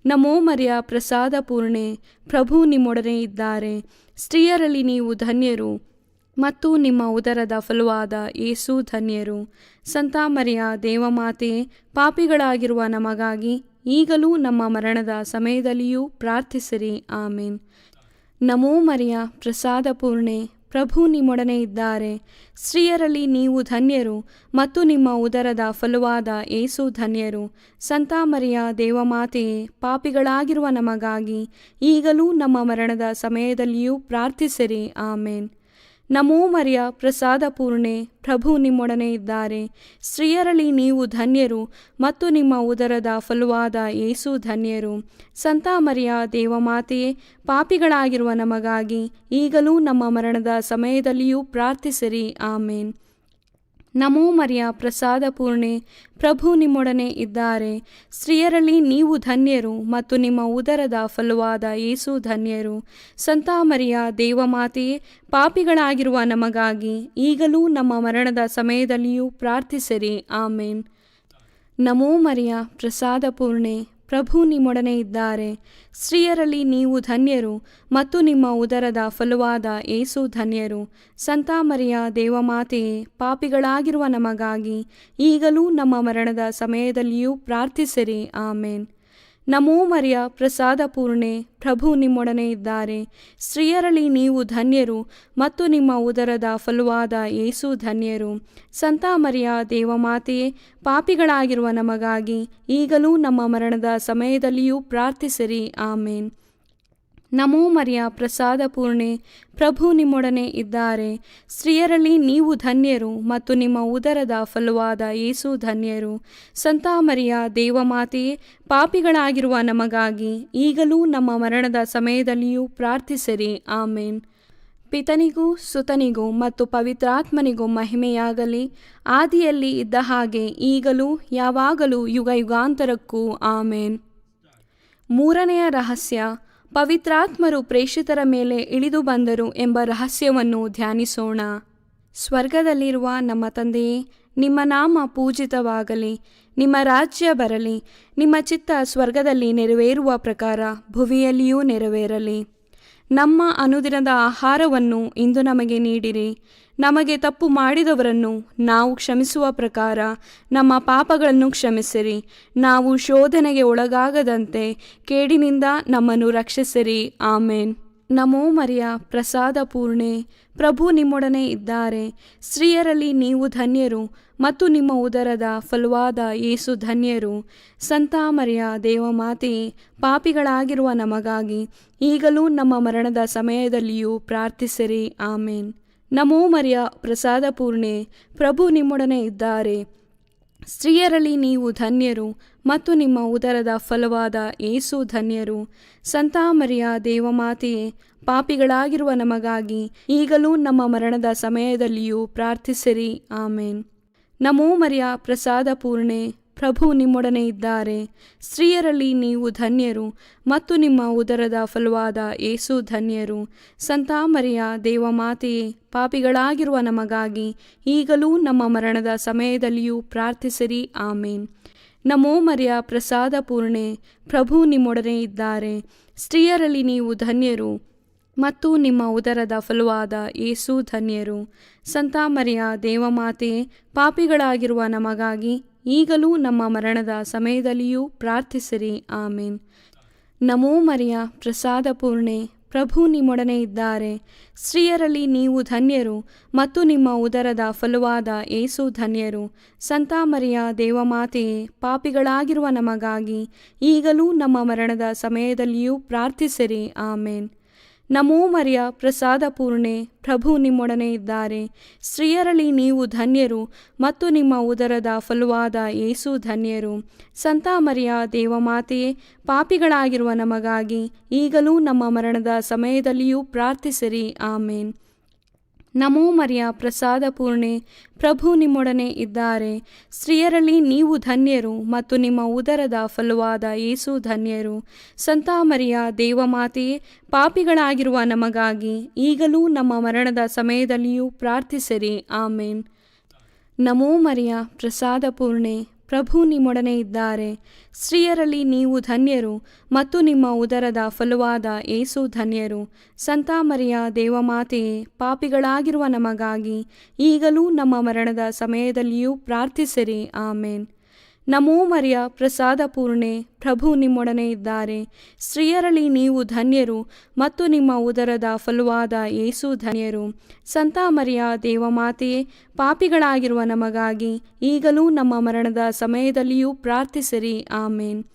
ನಮೋ ಮರಿಯ, ಪ್ರಸಾದ ಪೂರ್ಣೆ, ಪ್ರಭು ನಿಮ್ಮೊಡನೆ ಇದ್ದಾರೆ. ಸ್ತ್ರೀಯರಲ್ಲಿ ನೀವು ಧನ್ಯರು, ಮತ್ತು ನಿಮ್ಮ ಉದರದ ಫಲವಾದ ಏಸು ಧನ್ಯರು. ಸಂತ ಮರಿಯ ದೇವಮಾತೆಯೇ, ಪಾಪಿಗಳಾಗಿರುವ ನಮಗಾಗಿ ಈಗಲೂ ನಮ್ಮ ಮರಣದ ಸಮಯದಲ್ಲಿಯೂ ಪ್ರಾರ್ಥಿಸಿರಿ. ಆಮೇನ್. ನಮೋ ಮರಿಯ, ಪ್ರಸಾದ ಪೂರ್ಣೆ, ಪ್ರಭು ನಿಮ್ಮೊಡನೆ ಇದ್ದಾರೆ. ಸ್ತ್ರೀಯರಲ್ಲಿ ನೀವು ಧನ್ಯರು, ಮತ್ತು ನಿಮ್ಮ ಉದರದ ಫಲವಾದ ಏಸು ಧನ್ಯರು. ಸಂತ ಮರಿಯ ದೇವಮಾತೆಯೇ, ಪಾಪಿಗಳಾಗಿರುವ ನಮಗಾಗಿ ಈಗಲೂ ನಮ್ಮ ಮರಣದ ಸಮಯದಲ್ಲಿಯೂ ಪ್ರಾರ್ಥಿಸಿರಿ. ಆಮೇನ್. ನಮೋ ಮರಿಯ, ಪ್ರಸಾದ ಪೂರ್ಣೆ, ಪ್ರಭು ನಿಮ್ಮೊಡನೆ ಇದ್ದಾರೆ. ಸ್ತ್ರೀಯರಲ್ಲಿ ನೀವು ಧನ್ಯರು, ಮತ್ತು ನಿಮ್ಮ ಉದರದ ಫಲವಾದ ಏಸು ಧನ್ಯರು. ಸಂತ ಮರಿಯ ದೇವಮಾತೆಯೇ, ಪಾಪಿಗಳಾಗಿರುವ ನಮಗಾಗಿ ಈಗಲೂ ನಮ್ಮ ಮರಣದ ಸಮಯದಲ್ಲಿಯೂ ಪ್ರಾರ್ಥಿಸಿರಿ. ಆಮೇನ್. ನಮೋ ಮರಿಯ, ಪ್ರಸಾದ ಪೂರ್ಣೆ, ಪ್ರಭು ನಿಮ್ಮೊಡನೆ ಇದ್ದಾರೆ. ಸ್ತ್ರೀಯರಲ್ಲಿ ನೀವು ಧನ್ಯರು, ಮತ್ತು ನಿಮ್ಮ ಉದರದ ಫಲವಾದ ಏಸು ಧನ್ಯರು. ಸಂತ ಮರಿಯ ದೇವಮಾತೆಯೇ, ಪಾಪಿಗಳಾಗಿರುವ ನಮಗಾಗಿ ಈಗಲೂ ನಮ್ಮ ಮರಣದ ಸಮಯದಲ್ಲಿಯೂ ಪ್ರಾರ್ಥಿಸಿರಿ. ಆಮೇನ್. ನಮೋ ಮರಿಯ, ಪ್ರಸಾದ ಪೂರ್ಣೆ, ಪ್ರಭು ನಿಮ್ಮೊಡನೆ ಇದ್ದಾರೆ. ಸ್ತ್ರೀಯರಲ್ಲಿ ನೀವು ಧನ್ಯರು, ಮತ್ತು ನಿಮ್ಮ ಉದರದ ಫಲವಾದ ಏಸು ಧನ್ಯರು. ಸಂತ ಮರಿಯ ದೇವಮಾತೆಯೇ, ಪಾಪಿಗಳಾಗಿರುವ ನಮಗಾಗಿ ಈಗಲೂ ನಮ್ಮ ಮರಣದ ಸಮಯದಲ್ಲಿಯೂ ಪ್ರಾರ್ಥಿಸಿರಿ. ಆಮೇನ್. ನಮೋ ಮರಿಯ ಪ್ರಸಾದ ಪೂರ್ಣೆ, ಪ್ರಭು ನಿಮ್ಮೊಡನೆ ಇದ್ದಾರೆ. ಸ್ತ್ರೀಯರಲ್ಲಿ ನೀವು ಧನ್ಯರು ಮತ್ತು ನಿಮ್ಮ ಉದರದ ಫಲವಾದ ಯೇಸು ಧನ್ಯರು. ಸಂತ ಮರಿಯ ದೇವಮಾತೆಯೇ, ಪಾಪಿಗಳಾಗಿರುವ ನಮಗಾಗಿ ಈಗಲೂ ನಮ್ಮ ಮರಣದ ಸಮಯದಲ್ಲಿಯೂ ಪ್ರಾರ್ಥಿಸಿರಿ. ಆಮೇನ್. ನಮೋ ಮರಿಯ ಪ್ರಸಾದ ಪೂರ್ಣೆ, ಪ್ರಭು ನಿಮ್ಮೊಡನೆ ಇದ್ದಾರೆ. ಸ್ತ್ರೀಯರಲ್ಲಿ ನೀವು ಧನ್ಯರು ಮತ್ತು ನಿಮ್ಮ ಉದರದ ಫಲವಾದ ಯೇಸು ಧನ್ಯರು. ಸಂತ ಮರಿಯ ದೇವಮಾತೆಯೇ, ಪಾಪಿಗಳಾಗಿರುವ ನಮಗಾಗಿ ಈಗಲೂ ನಮ್ಮ ಮರಣದ ಸಮಯದಲ್ಲಿಯೂ ಪ್ರಾರ್ಥಿಸಿರಿ. ಆಮೇನ್. ಪಿತನಿಗೂ ಸುತನಿಗೂ ಮತ್ತು ಪವಿತ್ರಾತ್ಮನಿಗೂ ಮಹಿಮೆಯಾಗಲಿ, ಆದಿಯಲ್ಲಿ ಇದ್ದ ಹಾಗೆ ಈಗಲೂ ಯಾವಾಗಲೂ ಯುಗ ಯುಗಾಂತರಕ್ಕೂ. ಆಮೇನ್. ಮೂರನೆಯ ರಹಸ್ಯ, ಪವಿತ್ರಾತ್ಮರು ಪ್ರೇಷಿತರ ಮೇಲೆ ಇಳಿದು ಬಂದರು ಎಂಬ ರಹಸ್ಯವನ್ನು ಧ್ಯಾನಿಸೋಣ. ಸ್ವರ್ಗದಲ್ಲಿರುವ ನಮ್ಮ ತಂದೆಯೇ, ನಿಮ್ಮ ನಾಮ ಪೂಜಿತವಾಗಲಿ, ನಿಮ್ಮ ರಾಜ್ಯ ಬರಲಿ, ನಿಮ್ಮ ಚಿತ್ತ ಸ್ವರ್ಗದಲ್ಲಿ ನೆರವೇರುವ ಪ್ರಕಾರ ಭುವಿಯಲ್ಲಿಯೂ ನೆರವೇರಲಿ. ನಮ್ಮ ಅನುದಿನದ ಆಹಾರವನ್ನು ಇಂದು ನಮಗೆ ನೀಡಿರಿ. ನಮಗೆ ತಪ್ಪು ಮಾಡಿದವರನ್ನು ನಾವು ಕ್ಷಮಿಸುವ ಪ್ರಕಾರ ನಮ್ಮ ಪಾಪಗಳನ್ನು ಕ್ಷಮಿಸಿರಿ. ನಾವು ಶೋಧನೆಗೆ ಒಳಗಾಗದಂತೆ ಕೇಡಿನಿಂದ ನಮ್ಮನ್ನು ರಕ್ಷಿಸಿರಿ. ಆಮೇನ್. ನಮೋ ಮರಿಯ ಪ್ರಸಾದ ಪೂರ್ಣೆ, ಪ್ರಭು ನಿಮ್ಮೊಡನೆ ಇದ್ದಾರೆ. ಸ್ತ್ರೀಯರಲ್ಲಿ ನೀವು ಧನ್ಯರು ಮತ್ತು ನಿಮ್ಮ ಉದರದ ಫಲವಾದ ಯೇಸು ಧನ್ಯರು. ಸಂತ ಮರಿಯ ದೇವಮಾತೆಯೇ, ಪಾಪಿಗಳಾಗಿರುವ ನಮಗಾಗಿ ಈಗಲೂ ನಮ್ಮ ಮರಣದ ಸಮಯದಲ್ಲಿಯೂ ಪ್ರಾರ್ಥಿಸಿರಿ. ಆಮೇನ್. ನಮೋ ಮರಿಯ ಪ್ರಸಾದ ಪೂರ್ಣೆ, ಪ್ರಭು ನಿಮ್ಮೊಡನೆ ಇದ್ದಾರೆ. ಸ್ತ್ರೀಯರಲ್ಲಿ ನೀವು ಧನ್ಯರು ಮತ್ತು ನಿಮ್ಮ ಉದರದ ಫಲವಾದ ಯೇಸು ಧನ್ಯರು. ಸಂತ ಮರಿಯ ದೇವಮಾತೆಯೇ, ಪಾಪಿಗಳಾಗಿರುವ ನಮಗಾಗಿ ಈಗಲೂ ನಮ್ಮ ಮರಣದ ಸಮಯದಲ್ಲಿಯೂ ಪ್ರಾರ್ಥಿಸಿರಿ. ಆಮೇನ್. ನಮೋ ಮರಿಯ ಪ್ರಸಾದ ಪೂರ್ಣೆ, ಪ್ರಭು ನಿಮ್ಮೊಡನೆ ಇದ್ದಾರೆ. ಸ್ತ್ರೀಯರಲ್ಲಿ ನೀವು ಧನ್ಯರು ಮತ್ತು ನಿಮ್ಮ ಉದರದ ಫಲವಾದ ಯೇಸು ಧನ್ಯರು. ಸಂತ ಮರಿಯ ದೇವಮಾತೆಯೇ, ಪಾಪಿಗಳಾಗಿರುವ ನಮಗಾಗಿ ಈಗಲೂ ನಮ್ಮ ಮರಣದ ಸಮಯದಲ್ಲಿಯೂ ಪ್ರಾರ್ಥಿಸಿರಿ. ಆಮೇನ್. ನಮೋ ಮರಿಯ ಪ್ರಸಾದ ಪೂರ್ಣೆ, ಪ್ರಭು ನಿಮ್ಮೊಡನೆ ಇದ್ದಾರೆ. ಸ್ತ್ರೀಯರಲ್ಲಿ ನೀವು ಧನ್ಯರು ಮತ್ತು ನಿಮ್ಮ ಉದರದ ಫಲವಾದ ಯೇಸು ಧನ್ಯರು. ಸಂತ ಮರಿಯ ದೇವಮಾತೆಯೇ, ಪಾಪಿಗಳಾಗಿರುವ ನಮಗಾಗಿ ಈಗಲೂ ನಮ್ಮ ಮರಣದ ಸಮಯದಲ್ಲಿಯೂ ಪ್ರಾರ್ಥಿಸಿರಿ. ಆಮೇನ್. ನಮೋ ಮರಿಯ ಪ್ರಸಾದ ಪೂರ್ಣೆ, ಪ್ರಭು ನಿಮ್ಮೊಡನೆ ಇದ್ದಾರೆ. ಸ್ತ್ರೀಯರಲ್ಲಿ ನೀವು ಧನ್ಯರು ಮತ್ತು ನಿಮ್ಮ ಉದರದ ಫಲವಾದ ಯೇಸು ಧನ್ಯರು. ಸಂತ ಮರಿಯ ದೇವಮಾತೆಯೇ, ಪಾಪಿಗಳಾಗಿರುವ ನಮಗಾಗಿ ಈಗಲೂ ನಮ್ಮ ಮರಣದ ಸಮಯದಲ್ಲಿಯೂ ಪ್ರಾರ್ಥಿಸಿರಿ. ಆಮೇನ್. ನಮೋ ಮರಿಯ ಪ್ರಸಾದ ಪೂರ್ಣೆ, ಪ್ರಭು ನಿಮ್ಮೊಡನೆ ಇದ್ದಾರೆ. ಸ್ತ್ರೀಯರಲ್ಲಿ ನೀವು ಧನ್ಯರು ಮತ್ತು ನಿಮ್ಮ ಉದರದ ಫಲವಾದ ಯೇಸು ಧನ್ಯರು. ಸಂತ ಮರಿಯ ದೇವಮಾತೆಯೇ, ಪಾಪಿಗಳಾಗಿರುವ ನಮಗಾಗಿ ಈಗಲೂ ನಮ್ಮ ಮರಣದ ಸಮಯದಲ್ಲಿಯೂ ಪ್ರಾರ್ಥಿಸಿರಿ. ಆಮೇನ್. ನಮೋ ಮರಿಯ ಪ್ರಸಾದ ಪೂರ್ಣೆ, ಪ್ರಭು ನಿಮ್ಮೊಡನೆ ಇದ್ದಾರೆ. ಸ್ತ್ರೀಯರಲ್ಲಿ ನೀವು ಧನ್ಯರು ಮತ್ತು ನಿಮ್ಮ ಉದರದ ಫಲವಾದ ಯೇಸು ಧನ್ಯರು. ಸಂತ ಮರಿಯ ದೇವಮಾತೆಯೇ, ಪಾಪಿಗಳಾಗಿರುವ ನಮಗಾಗಿ ಈಗಲೂ ನಮ್ಮ ಮರಣದ ಸಮಯದಲ್ಲಿಯೂ ಪ್ರಾರ್ಥಿಸಿರಿ. ಆಮೇನ್. ನಮೋ ಮರಿಯ ಪ್ರಸಾದ ಪೂರ್ಣೆ, ಪ್ರಭು ನಿಮ್ಮೊಡನೆ ಇದ್ದಾರೆ. ಸ್ತ್ರೀಯರಲ್ಲಿ ನೀವು ಧನ್ಯರು ಮತ್ತು ನಿಮ್ಮ ಉದರದ ಫಲವಾದ ಯೇಸು ಧನ್ಯರು. ಸಂತ ಮರಿಯ ದೇವಮಾತೆಯೇ, ಪಾಪಿಗಳಾಗಿರುವ ನಮಗಾಗಿ ಈಗಲೂ ನಮ್ಮ ಮರಣದ ಸಮಯದಲ್ಲಿಯೂ ಪ್ರಾರ್ಥಿಸಿರಿ. ಆಮೇನ್. ನಮೋ ಮರಿಯ ಪ್ರಸಾದ ಪೂರ್ಣೆ, ಪ್ರಭು ನಿಮ್ಮೊಡನೆ ಇದ್ದಾರೆ. ಸ್ತ್ರೀಯರಲ್ಲಿ ನೀವು ಧನ್ಯರು ಮತ್ತು ನಿಮ್ಮ ಉದರದ ಫಲವಾದ ಯೇಸು ಧನ್ಯರು. ಸಂತ ಮರಿಯ ದೇವಮಾತೆಯೇ, ಪಾಪಿಗಳಾಗಿರುವ ನಮಗಾಗಿ ಈಗಲೂ ನಮ್ಮ ಮರಣದ ಸಮಯದಲ್ಲಿಯೂ ಪ್ರಾರ್ಥಿಸಿರಿ. ಆಮೇನ್.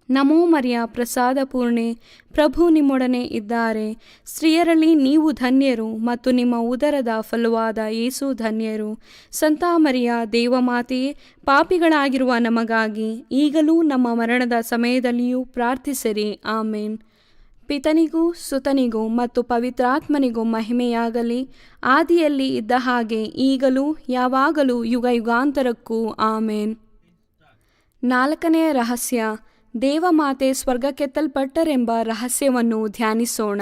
ನಮೋ ಮರಿಯ ಪ್ರಸಾದ ಪೂರ್ಣೆ, ಪ್ರಭು ನಿಮ್ಮೊಡನೆ ಇದ್ದಾರೆ. ಸ್ತ್ರೀಯರಲ್ಲಿ ನೀವು ಧನ್ಯರು ಮತ್ತು ನಿಮ್ಮ ಉದರದ ಫಲವಾದ ಯೇಸು ಧನ್ಯರು. ಸಂತ ಮರಿಯ ದೇವಮಾತೆಯೇ, ಪಾಪಿಗಳಾಗಿರುವ ನಮಗಾಗಿ ಈಗಲೂ ನಮ್ಮ ಮರಣದ ಸಮಯದಲ್ಲಿಯೂ ಪ್ರಾರ್ಥಿಸಿರಿ. ಆಮೇನ್. ಪಿತನಿಗೂ ಸುತನಿಗೂ ಮತ್ತು ಪವಿತ್ರಾತ್ಮನಿಗೂ ಮಹಿಮೆಯಾಗಲಿ, ಆದಿಯಲ್ಲಿ ಇದ್ದ ಹಾಗೆ ಈಗಲೂ ಯಾವಾಗಲೂ ಯುಗ ಯುಗಾಂತರಕ್ಕೂ. ಆಮೇನ್. ನಾಲ್ಕನೆಯ ರಹಸ್ಯ, ದೇವಮಾತೆ ಸ್ವರ್ಗಕ್ಕೆತ್ತಲ್ಪಟ್ಟರೆಂಬ ರಹಸ್ಯವನ್ನು ಧ್ಯಾನಿಸೋಣ.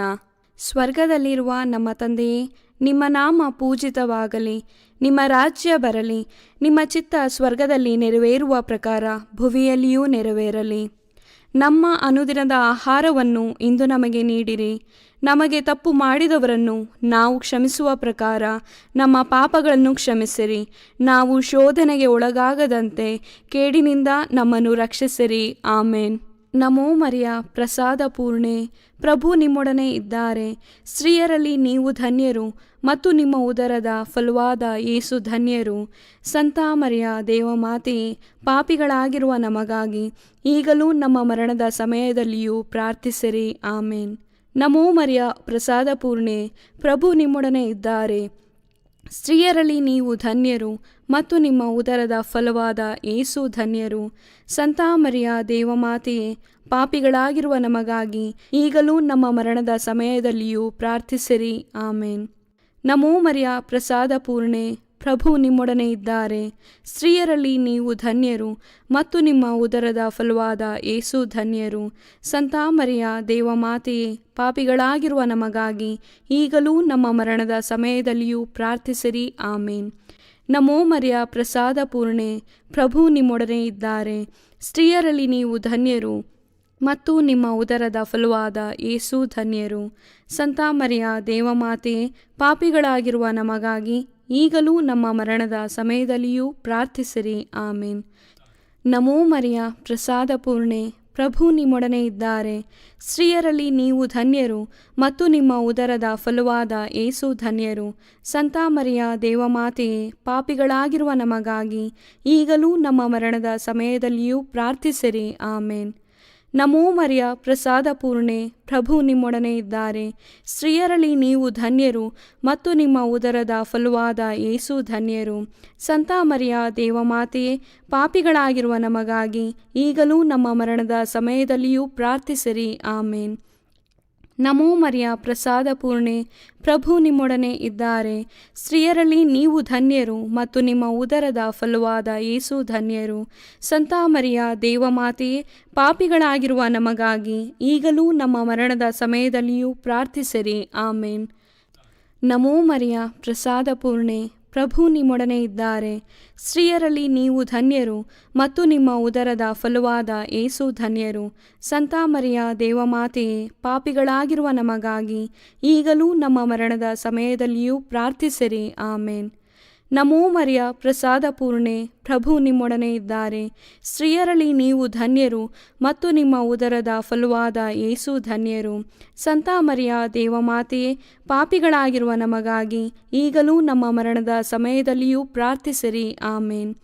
ಸ್ವರ್ಗದಲ್ಲಿರುವ ನಮ್ಮ ತಂದೆಯೇ, ನಿಮ್ಮ ನಾಮ ಪೂಜಿತವಾಗಲಿ, ನಿಮ್ಮ ರಾಜ್ಯ ಬರಲಿ, ನಿಮ್ಮ ಚಿತ್ತ ಸ್ವರ್ಗದಲ್ಲಿ ನೆರವೇರುವ ಪ್ರಕಾರ ಭುವಿಯಲ್ಲಿಯೂ ನೆರವೇರಲಿ. ನಮ್ಮ ಅನುದಿನದ ಆಹಾರವನ್ನು ಇಂದು ನಮಗೆ ನೀಡಿರಿ. ನಮಗೆ ತಪ್ಪು ಮಾಡಿದವರನ್ನು ನಾವು ಕ್ಷಮಿಸುವ ಪ್ರಕಾರ ನಮ್ಮ ಪಾಪಗಳನ್ನು ಕ್ಷಮಿಸಿರಿ. ನಾವು ಶೋಧನೆಗೆ ಒಳಗಾಗದಂತೆ ಕೇಡಿನಿಂದ ನಮ್ಮನ್ನು ರಕ್ಷಿಸಿರಿ. ಆಮೇನ್. ನಮೋ ಮರಿಯ ಪ್ರಸಾದ ಪೂರ್ಣೆ, ಪ್ರಭು ನಿಮ್ಮೊಡನೆ ಇದ್ದಾರೆ. ಸ್ತ್ರೀಯರಲ್ಲಿ ನೀವು ಧನ್ಯರು ಮತ್ತು ನಿಮ್ಮ ಉದರದ ಫಲವಾದ ಯೇಸು ಧನ್ಯರು. ಸಂತ ಮರಿಯ ದೇವಮಾತೆಯೇ, ಪಾಪಿಗಳಾಗಿರುವ ನಮಗಾಗಿ ಈಗಲೂ ನಮ್ಮ ಮರಣದ ಸಮಯದಲ್ಲಿಯೂ ಪ್ರಾರ್ಥಿಸಿರಿ. ಆಮೇನ್. ನಮೋ ಮರಿಯ ಪ್ರಸಾದ ಪೂರ್ಣೆ, ಪ್ರಭು ನಿಮ್ಮೊಡನೆ ಇದ್ದಾರೆ. ಸ್ತ್ರೀಯರಲ್ಲಿ ನೀವು ಧನ್ಯರು ಮತ್ತು ನಿಮ್ಮ ಉದರದ ಫಲವಾದ ಯೇಸು ಧನ್ಯರು. ಸಂತ ಮರಿಯ ದೇವಮಾತೆಯೇ, ಪಾಪಿಗಳಾಗಿರುವ ನಮಗಾಗಿ ಈಗಲೂ ನಮ್ಮ ಮರಣದ ಸಮಯದಲ್ಲಿಯೂ ಪ್ರಾರ್ಥಿಸಿರಿ. ಆಮೇನ್. ನಮೋ ಮರಿಯ ಪ್ರಸಾದ ಪೂರ್ಣೆ, ಪ್ರಭು ನಿಮ್ಮೊಡನೆ ಇದ್ದಾರೆ. ಸ್ತ್ರೀಯರಲ್ಲಿ ನೀವು ಧನ್ಯರು ಮತ್ತು ನಿಮ್ಮ ಉದರದ ಫಲವಾದ ಯೇಸು ಧನ್ಯರು. ಸಂತ ಮರಿಯ ದೇವಮಾತೆಯೇ, ಪಾಪಿಗಳಾಗಿರುವ ನಮಗಾಗಿ ಈಗಲೂ ನಮ್ಮ ಮರಣದ ಸಮಯದಲ್ಲಿಯೂ ಪ್ರಾರ್ಥಿಸಿರಿ. ಆಮೇನ್. ನಮೋ ಮರಿಯ ಪ್ರಸಾದ ಪೂರ್ಣೆ, ಪ್ರಭು ನಿಮ್ಮೊಡನೆ ಇದ್ದಾರೆ. ಸ್ತ್ರೀಯರಲ್ಲಿ ನೀವು ಧನ್ಯರು ಮತ್ತು ನಿಮ್ಮ ಉದರದ ಫಲವಾದ ಯೇಸು ಧನ್ಯರು. ಸಂತ ಮರಿಯ ದೇವಮಾತೆಯೇ, ಪಾಪಿಗಳಾಗಿರುವ ನಮಗಾಗಿ ಈಗಲೂ ನಮ್ಮ ಮರಣದ ಸಮಯದಲ್ಲಿಯೂ ಪ್ರಾರ್ಥಿಸಿರಿ. ಆಮೇನ್. ನಮೋ ಮರಿಯ ಪ್ರಸಾದ ಪೂರ್ಣೆ, ಪ್ರಭು ನಿಮ್ಮೊಡನೆ ಇದ್ದಾರೆ. ಸ್ತ್ರೀಯರಲ್ಲಿ ನೀವು ಧನ್ಯರು ಮತ್ತು ನಿಮ್ಮ ಉದರದ ಫಲವಾದ ಯೇಸು ಧನ್ಯರು. ಸಂತ ಮರಿಯ ದೇವಮಾತೆಯೇ, ಪಾಪಿಗಳಾಗಿರುವ ನಮಗಾಗಿ ಈಗಲೂ ನಮ್ಮ ಮರಣದ ಸಮಯದಲ್ಲಿಯೂ ಪ್ರಾರ್ಥಿಸಿರಿ. ಆಮೇನ್. ನಮೋ ಮರಿಯ ಪ್ರಸಾದ ಪೂರ್ಣೆ, ಪ್ರಭು ನಿಮ್ಮೊಡನೆ ಇದ್ದಾರೆ. ಸ್ತ್ರೀಯರಲ್ಲಿ ನೀವು ಧನ್ಯರು ಮತ್ತು ನಿಮ್ಮ ಉದರದ ಫಲವಾದ ಯೇಸು ಧನ್ಯರು. ಸಂತ ಮರಿಯ ದೇವಮಾತೆಯೇ, ಪಾಪಿಗಳಾಗಿರುವ ನಮಗಾಗಿ ಈಗಲೂ ನಮ್ಮ ಮರಣದ ಸಮಯದಲ್ಲಿಯೂ ಪ್ರಾರ್ಥಿಸಿರಿ. ಆಮೇನ್. ನಮೋ ಮರಿಯ ಪ್ರಸಾದ ಪೂರ್ಣೆ, ಪ್ರಭು ನಿಮ್ಮೊಡನೆ ಇದ್ದಾರೆ. ಸ್ತ್ರೀಯರಲ್ಲಿ ನೀವು ಧನ್ಯರು ಮತ್ತು ನಿಮ್ಮ ಉದರದ ಫಲವಾದ ಯೇಸು ಧನ್ಯರು. ಸಂತ ಮರಿಯ ದೇವಮಾತೆಯೇ, ಪಾಪಿಗಳಾಗಿರುವ ನಮಗಾಗಿ ಈಗಲೂ ನಮ್ಮ ಮರಣದ ಸಮಯದಲ್ಲಿಯೂ ಪ್ರಾರ್ಥಿಸಿರಿ. ಆಮೇನ್. ನಮೋ ಮರಿಯ ಪ್ರಸಾದ ಪೂರ್ಣೆ, ಪ್ರಭು ನಿಮ್ಮೊಡನೆ ಇದ್ದಾರೆ. ಸ್ತ್ರೀಯರಲ್ಲಿ ನೀವು ಧನ್ಯರು ಮತ್ತು ನಿಮ್ಮ ಉದರದ ಫಲವಾದ ಯೇಸು ಧನ್ಯರು. ಸಂತ ಮರಿಯ ದೇವಮಾತೆಯೇ, ಪಾಪಿಗಳಾಗಿರುವ ನಮಗಾಗಿ ಈಗಲೂ ನಮ್ಮ ಮರಣದ ಸಮಯದಲ್ಲಿಯೂ ಪ್ರಾರ್ಥಿಸಿರಿ. ಆಮೇನ್. ನಮೋ ಮರಿಯ ಪ್ರಸಾದ ಪೂರ್ಣೆ, ಪ್ರಭು ನಿಮ್ಮೊಡನೆ ಇದ್ದಾರೆ. ಸ್ತ್ರೀಯರಲ್ಲಿ ನೀವು ಧನ್ಯರು ಮತ್ತು ನಿಮ್ಮ ಉದರದ ಫಲವಾದ ಯೇಸು ಧನ್ಯರು. ಸಂತ ಮರಿಯ ದೇವಮಾತೆಯೇ, ಪಾಪಿಗಳಾಗಿರುವ ನಮಗಾಗಿ ಈಗಲೂ ನಮ್ಮ ಮರಣದ ಸಮಯದಲ್ಲಿಯೂ ಪ್ರಾರ್ಥಿಸಿರಿ. ಆಮೇನ್.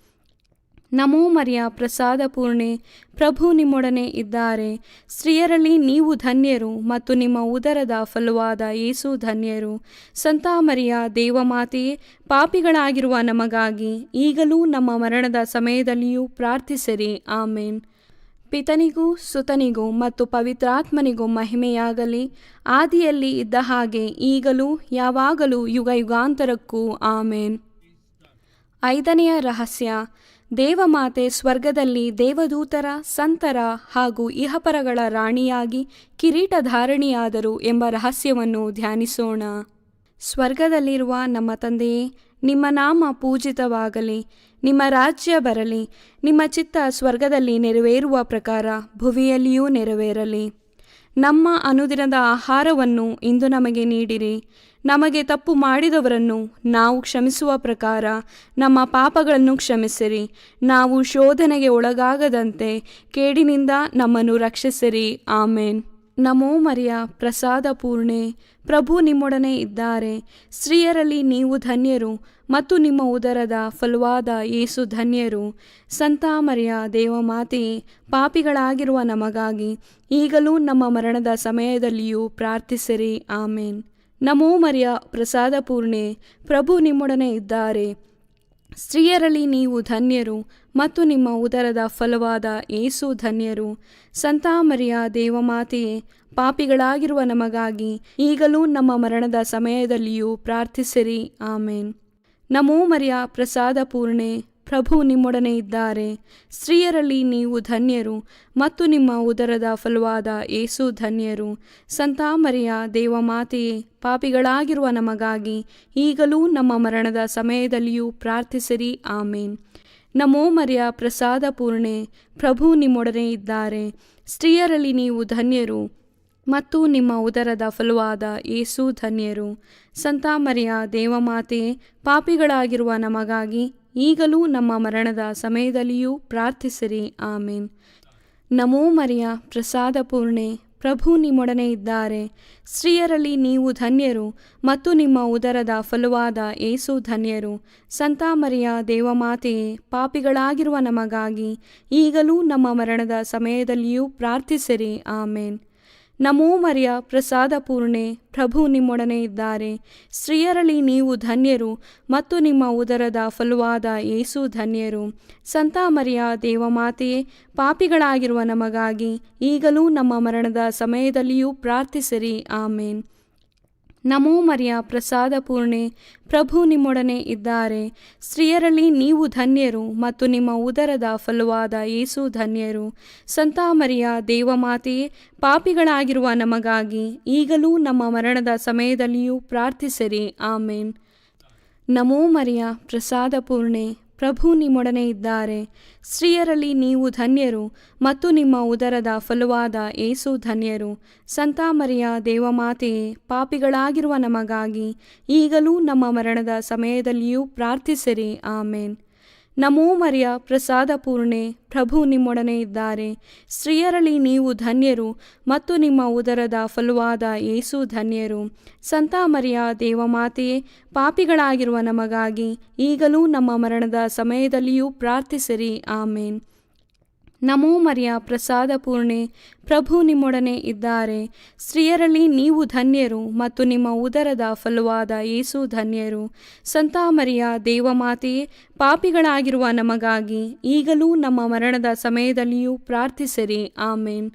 ನಮೋ ಮರಿಯ ಪ್ರಸಾದ ಪೂರ್ಣೆ, ಪ್ರಭು ನಿಮ್ಮೊಡನೆ ಇದ್ದಾರೆ. ಸ್ತ್ರೀಯರಲ್ಲಿ ನೀವು ಧನ್ಯರು ಮತ್ತು ನಿಮ್ಮ ಉದರದ ಫಲವಾದ ಯೇಸು ಧನ್ಯರು. ಸಂತ ಮರಿಯ ದೇವಮಾತೆಯೇ, ಪಾಪಿಗಳಾಗಿರುವ ನಮಗಾಗಿ ಈಗಲೂ ನಮ್ಮ ಮರಣದ ಸಮಯದಲ್ಲಿಯೂ ಪ್ರಾರ್ಥಿಸಿರಿ. ಆಮೇನ್. ಪಿತನಿಗೂ ಸುತನಿಗೂ ಮತ್ತು ಪವಿತ್ರಾತ್ಮನಿಗೂ ಮಹಿಮೆಯಾಗಲಿ, ಆದಿಯಲ್ಲಿ ಇದ್ದ ಹಾಗೆ ಈಗಲೂ ಯಾವಾಗಲೂ ಯುಗಯುಗಾಂತರಕ್ಕೂ. ಆಮೇನ್. 5ನೆಯ ರಹಸ್ಯ, ದೇವಮಾತೆ ಸ್ವರ್ಗದಲ್ಲಿ ದೇವದೂತರ, ಸಂತರ ಹಾಗೂ ಇಹಪರಗಳ ರಾಣಿಯಾಗಿ ಕಿರೀಟಧಾರಣಿಯಾದರು ಎಂಬ ರಹಸ್ಯವನ್ನು ಧ್ಯಾನಿಸೋಣ. ಸ್ವರ್ಗದಲ್ಲಿರುವ ನಮ್ಮ ತಂದೆಯೇ, ನಿಮ್ಮ ನಾಮ ಪೂಜಿತವಾಗಲಿ, ನಿಮ್ಮ ರಾಜ್ಯ ಬರಲಿ, ನಿಮ್ಮ ಚಿತ್ತ ಸ್ವರ್ಗದಲ್ಲಿ ನೆರವೇರುವ ಪ್ರಕಾರ ಭುವಿಯಲ್ಲಿಯೂ ನೆರವೇರಲಿ. ನಮ್ಮ ಅನುದಿನದ ಆಹಾರವನ್ನು ಇಂದು ನಮಗೆ ನೀಡಿರಿ. ನಮಗೆ ತಪ್ಪು ಮಾಡಿದವರನ್ನು ನಾವು ಕ್ಷಮಿಸುವ ಪ್ರಕಾರ ನಮ್ಮ ಪಾಪಗಳನ್ನು ಕ್ಷಮಿಸಿರಿ. ನಾವು ಶೋಧನೆಗೆ ಒಳಗಾಗದಂತೆ ಕೇಡಿನಿಂದ ನಮ್ಮನ್ನು ರಕ್ಷಿಸಿರಿ. ಆಮೇನ್. ನಮೋ ಮರಿಯ ಪ್ರಸಾದ ಪೂರ್ಣೆ, ಪ್ರಭು ನಿಮ್ಮೊಡನೆ ಇದ್ದಾರೆ. ಸ್ತ್ರೀಯರಲ್ಲಿ ನೀವು ಧನ್ಯರು ಮತ್ತು ನಿಮ್ಮ ಉದರದ ಫಲವಾದ ಯೇಸು ಧನ್ಯರು. ಸಂತ ಮರಿಯ ದೇವಮಾತೆಯೇ, ಪಾಪಿಗಳಾಗಿರುವ ನಮಗಾಗಿ ಈಗಲೂ ನಮ್ಮ ಮರಣದ ಸಮಯದಲ್ಲಿಯೂ ಪ್ರಾರ್ಥಿಸಿರಿ. ಆಮೇನ್. ನಮೋ ಮರಿಯ ಪ್ರಸಾದ ಪೂರ್ಣೆ, ಪ್ರಭು ನಿಮ್ಮೊಡನೆ ಇದ್ದಾರೆ. ಸ್ತ್ರೀಯರಲ್ಲಿ ನೀವು ಧನ್ಯರು ಮತ್ತು ನಿಮ್ಮ ಉದರದ ಫಲವಾದ ಯೇಸು ಧನ್ಯರು. ಸಂತ ಮರಿಯ ದೇವಮಾತೆಯೇ, ಪಾಪಿಗಳಾಗಿರುವ ನಮಗಾಗಿ ಈಗಲೂ ನಮ್ಮ ಮರಣದ ಸಮಯದಲ್ಲಿಯೂ ಪ್ರಾರ್ಥಿಸಿರಿ. ಆಮೇನ್. ನಮೋ ಮರಿಯ ಪ್ರಸಾದ ಪೂರ್ಣೆ, ಪ್ರಭು ನಿಮ್ಮೊಡನೆ ಇದ್ದಾರೆ. ಸ್ತ್ರೀಯರಲ್ಲಿ ನೀವು ಧನ್ಯರು ಮತ್ತು ನಿಮ್ಮ ಉದರದ ಫಲವಾದ ಯೇಸು ಧನ್ಯರು. ಸಂತ ಮರಿಯ ದೇವಮಾತೆಯೇ, ಪಾಪಿಗಳಾಗಿರುವ ನಮಗಾಗಿ ಈಗಲೂ ನಮ್ಮ ಮರಣದ ಸಮಯದಲ್ಲಿಯೂ ಪ್ರಾರ್ಥಿಸಿರಿ. ಆಮೇನ್. ನಮೋ ಮರಿಯ ಪ್ರಸಾದ ಪೂರ್ಣೆ, ಪ್ರಭು ನಿಮ್ಮೊಡನೆ ಇದ್ದಾರೆ. ಸ್ತ್ರೀಯರಲ್ಲಿ ನೀವು ಧನ್ಯರು ಮತ್ತು ನಿಮ್ಮ ಉದರದ ಫಲವಾದ ಯೇಸು ಧನ್ಯರು. ಸಂತ ಮರಿಯ ದೇವಮಾತೆಯೇ, ಪಾಪಿಗಳಾಗಿರುವ ನಮಗಾಗಿ ಈಗಲೂ ನಮ್ಮ ಮರಣದ ಸಮಯದಲ್ಲಿಯೂ ಪ್ರಾರ್ಥಿಸಿರಿ. ಆಮೇನ್. ನಮೋ ಮರಿಯ ಪ್ರಸಾದ ಪೂರ್ಣೆ, ಪ್ರಭು ನಿಮ್ಮೊಡನೆ ಇದ್ದಾರೆ. ಸ್ತ್ರೀಯರಲ್ಲಿ ನೀವು ಧನ್ಯರು ಮತ್ತು ನಿಮ್ಮ ಉದರದ ಫಲವಾದ ಏಸು ಧನ್ಯರು. ಸಂತ ಮರಿಯ ದೇವಮಾತೆಯೇ, ಪಾಪಿಗಳಾಗಿರುವ ನಮಗಾಗಿ ಈಗಲೂ ನಮ್ಮ ಮರಣದ ಸಮಯದಲ್ಲಿಯೂ ಪ್ರಾರ್ಥಿಸಿರಿ. ಆಮೇನ್. ನಮೋ ಮರಿಯ ಪ್ರಸಾದ ಪೂರ್ಣೆ, ಪ್ರಭು ನಿಮ್ಮೊಡನೆ ಇದ್ದಾರೆ. ಸ್ತ್ರೀಯರಲ್ಲಿ ನೀವು ಧನ್ಯರು ಮತ್ತು ನಿಮ್ಮ ಉದರದ ಫಲವಾದ ಏಸು ಧನ್ಯರು. ಸಂತ ಮರಿಯ ದೇವಮಾತೆಯೇ, ಪಾಪಿಗಳಾಗಿರುವ ನಮಗಾಗಿ ಈಗಲೂ ನಮ್ಮ ಮರಣದ ಸಮಯದಲ್ಲಿಯೂ ಪ್ರಾರ್ಥಿಸಿರಿ. ಆಮೇನ್. ನಮೋ ಮರಿಯ ಪ್ರಸಾದ ಪೂರ್ಣೆ, ಪ್ರಭು ನಿಮ್ಮೊಡನೆ ಇದ್ದಾರೆ. ಸ್ತ್ರೀಯರಲ್ಲಿ ನೀವು ಧನ್ಯರು ಮತ್ತು ನಿಮ್ಮ ಉದರದ ಫಲವಾದ ಏಸು ಧನ್ಯರು. ಸಂತ ಮರಿಯ ದೇವಮಾತೆಯೇ, ಪಾಪಿಗಳಾಗಿರುವ ನಮಗಾಗಿ ಈಗಲೂ ನಮ್ಮ ಮರಣದ ಸಮಯದಲ್ಲಿಯೂ ಪ್ರಾರ್ಥಿಸಿರಿ. ಆಮೇನ್. ನಮೋ ಮರಿಯ ಪ್ರಸಾದ ಪೂರ್ಣೆ, ಪ್ರಭು ನಿಮ್ಮೊಡನೆ ಇದ್ದಾರೆ. ಸ್ತ್ರೀಯರಲ್ಲಿ ನೀವು ಧನ್ಯರು ಮತ್ತು ನಿಮ್ಮ ಉದರದ ಫಲವಾದ ಏಸು ಧನ್ಯರು. ಸಂತ ಮರಿಯ ದೇವಮಾತೆಯೇ, ಪಾಪಿಗಳಾಗಿರುವ ನಮಗಾಗಿ ಈಗಲೂ ನಮ್ಮ ಮರಣದ ಸಮಯದಲ್ಲಿಯೂ ಪ್ರಾರ್ಥಿಸಿರಿ. ಆಮೇನ್. ನಮೋ ಮರಿಯ ಪ್ರಸಾದ ಪೂರ್ಣೆ, ಪ್ರಭು ನಿಮ್ಮೊಡನೆ ಇದ್ದಾರೆ. ಸ್ತ್ರೀಯರಲ್ಲಿ ನೀವು ಧನ್ಯರು ಮತ್ತು ನಿಮ್ಮ ಉದರದ ಫಲವಾದ ಏಸು ಧನ್ಯರು. ಸಂತ ಮರಿಯ ದೇವಮಾತೆಯೇ, ಪಾಪಿಗಳಾಗಿರುವ ನಮಗಾಗಿ ಈಗಲೂ ನಮ್ಮ ಮರಣದ ಸಮಯದಲ್ಲಿಯೂ ಪ್ರಾರ್ಥಿಸಿರಿ. ಆಮೇನ್. ನಮೋ ಮರಿಯ ಪ್ರಸಾದ ಪೂರ್ಣೆ, ಪ್ರಭು ನಿಮ್ಮೊಡನೆ ಇದ್ದಾರೆ. ಸ್ತ್ರೀಯರಲ್ಲಿ ನೀವು ಧನ್ಯರು ಮತ್ತು ನಿಮ್ಮ ಉದರದ ಫಲವಾದ ಏಸು ಧನ್ಯರು. ಸಂತ ಮರಿಯ ದೇವಮಾತೆಯೇ, ಪಾಪಿಗಳಾಗಿರುವ ನಮಗಾಗಿ ಈಗಲೂ ನಮ್ಮ ಮರಣದ ಸಮಯದಲ್ಲಿಯೂ ಪ್ರಾರ್ಥಿಸಿರಿ. ಆಮೇನ್.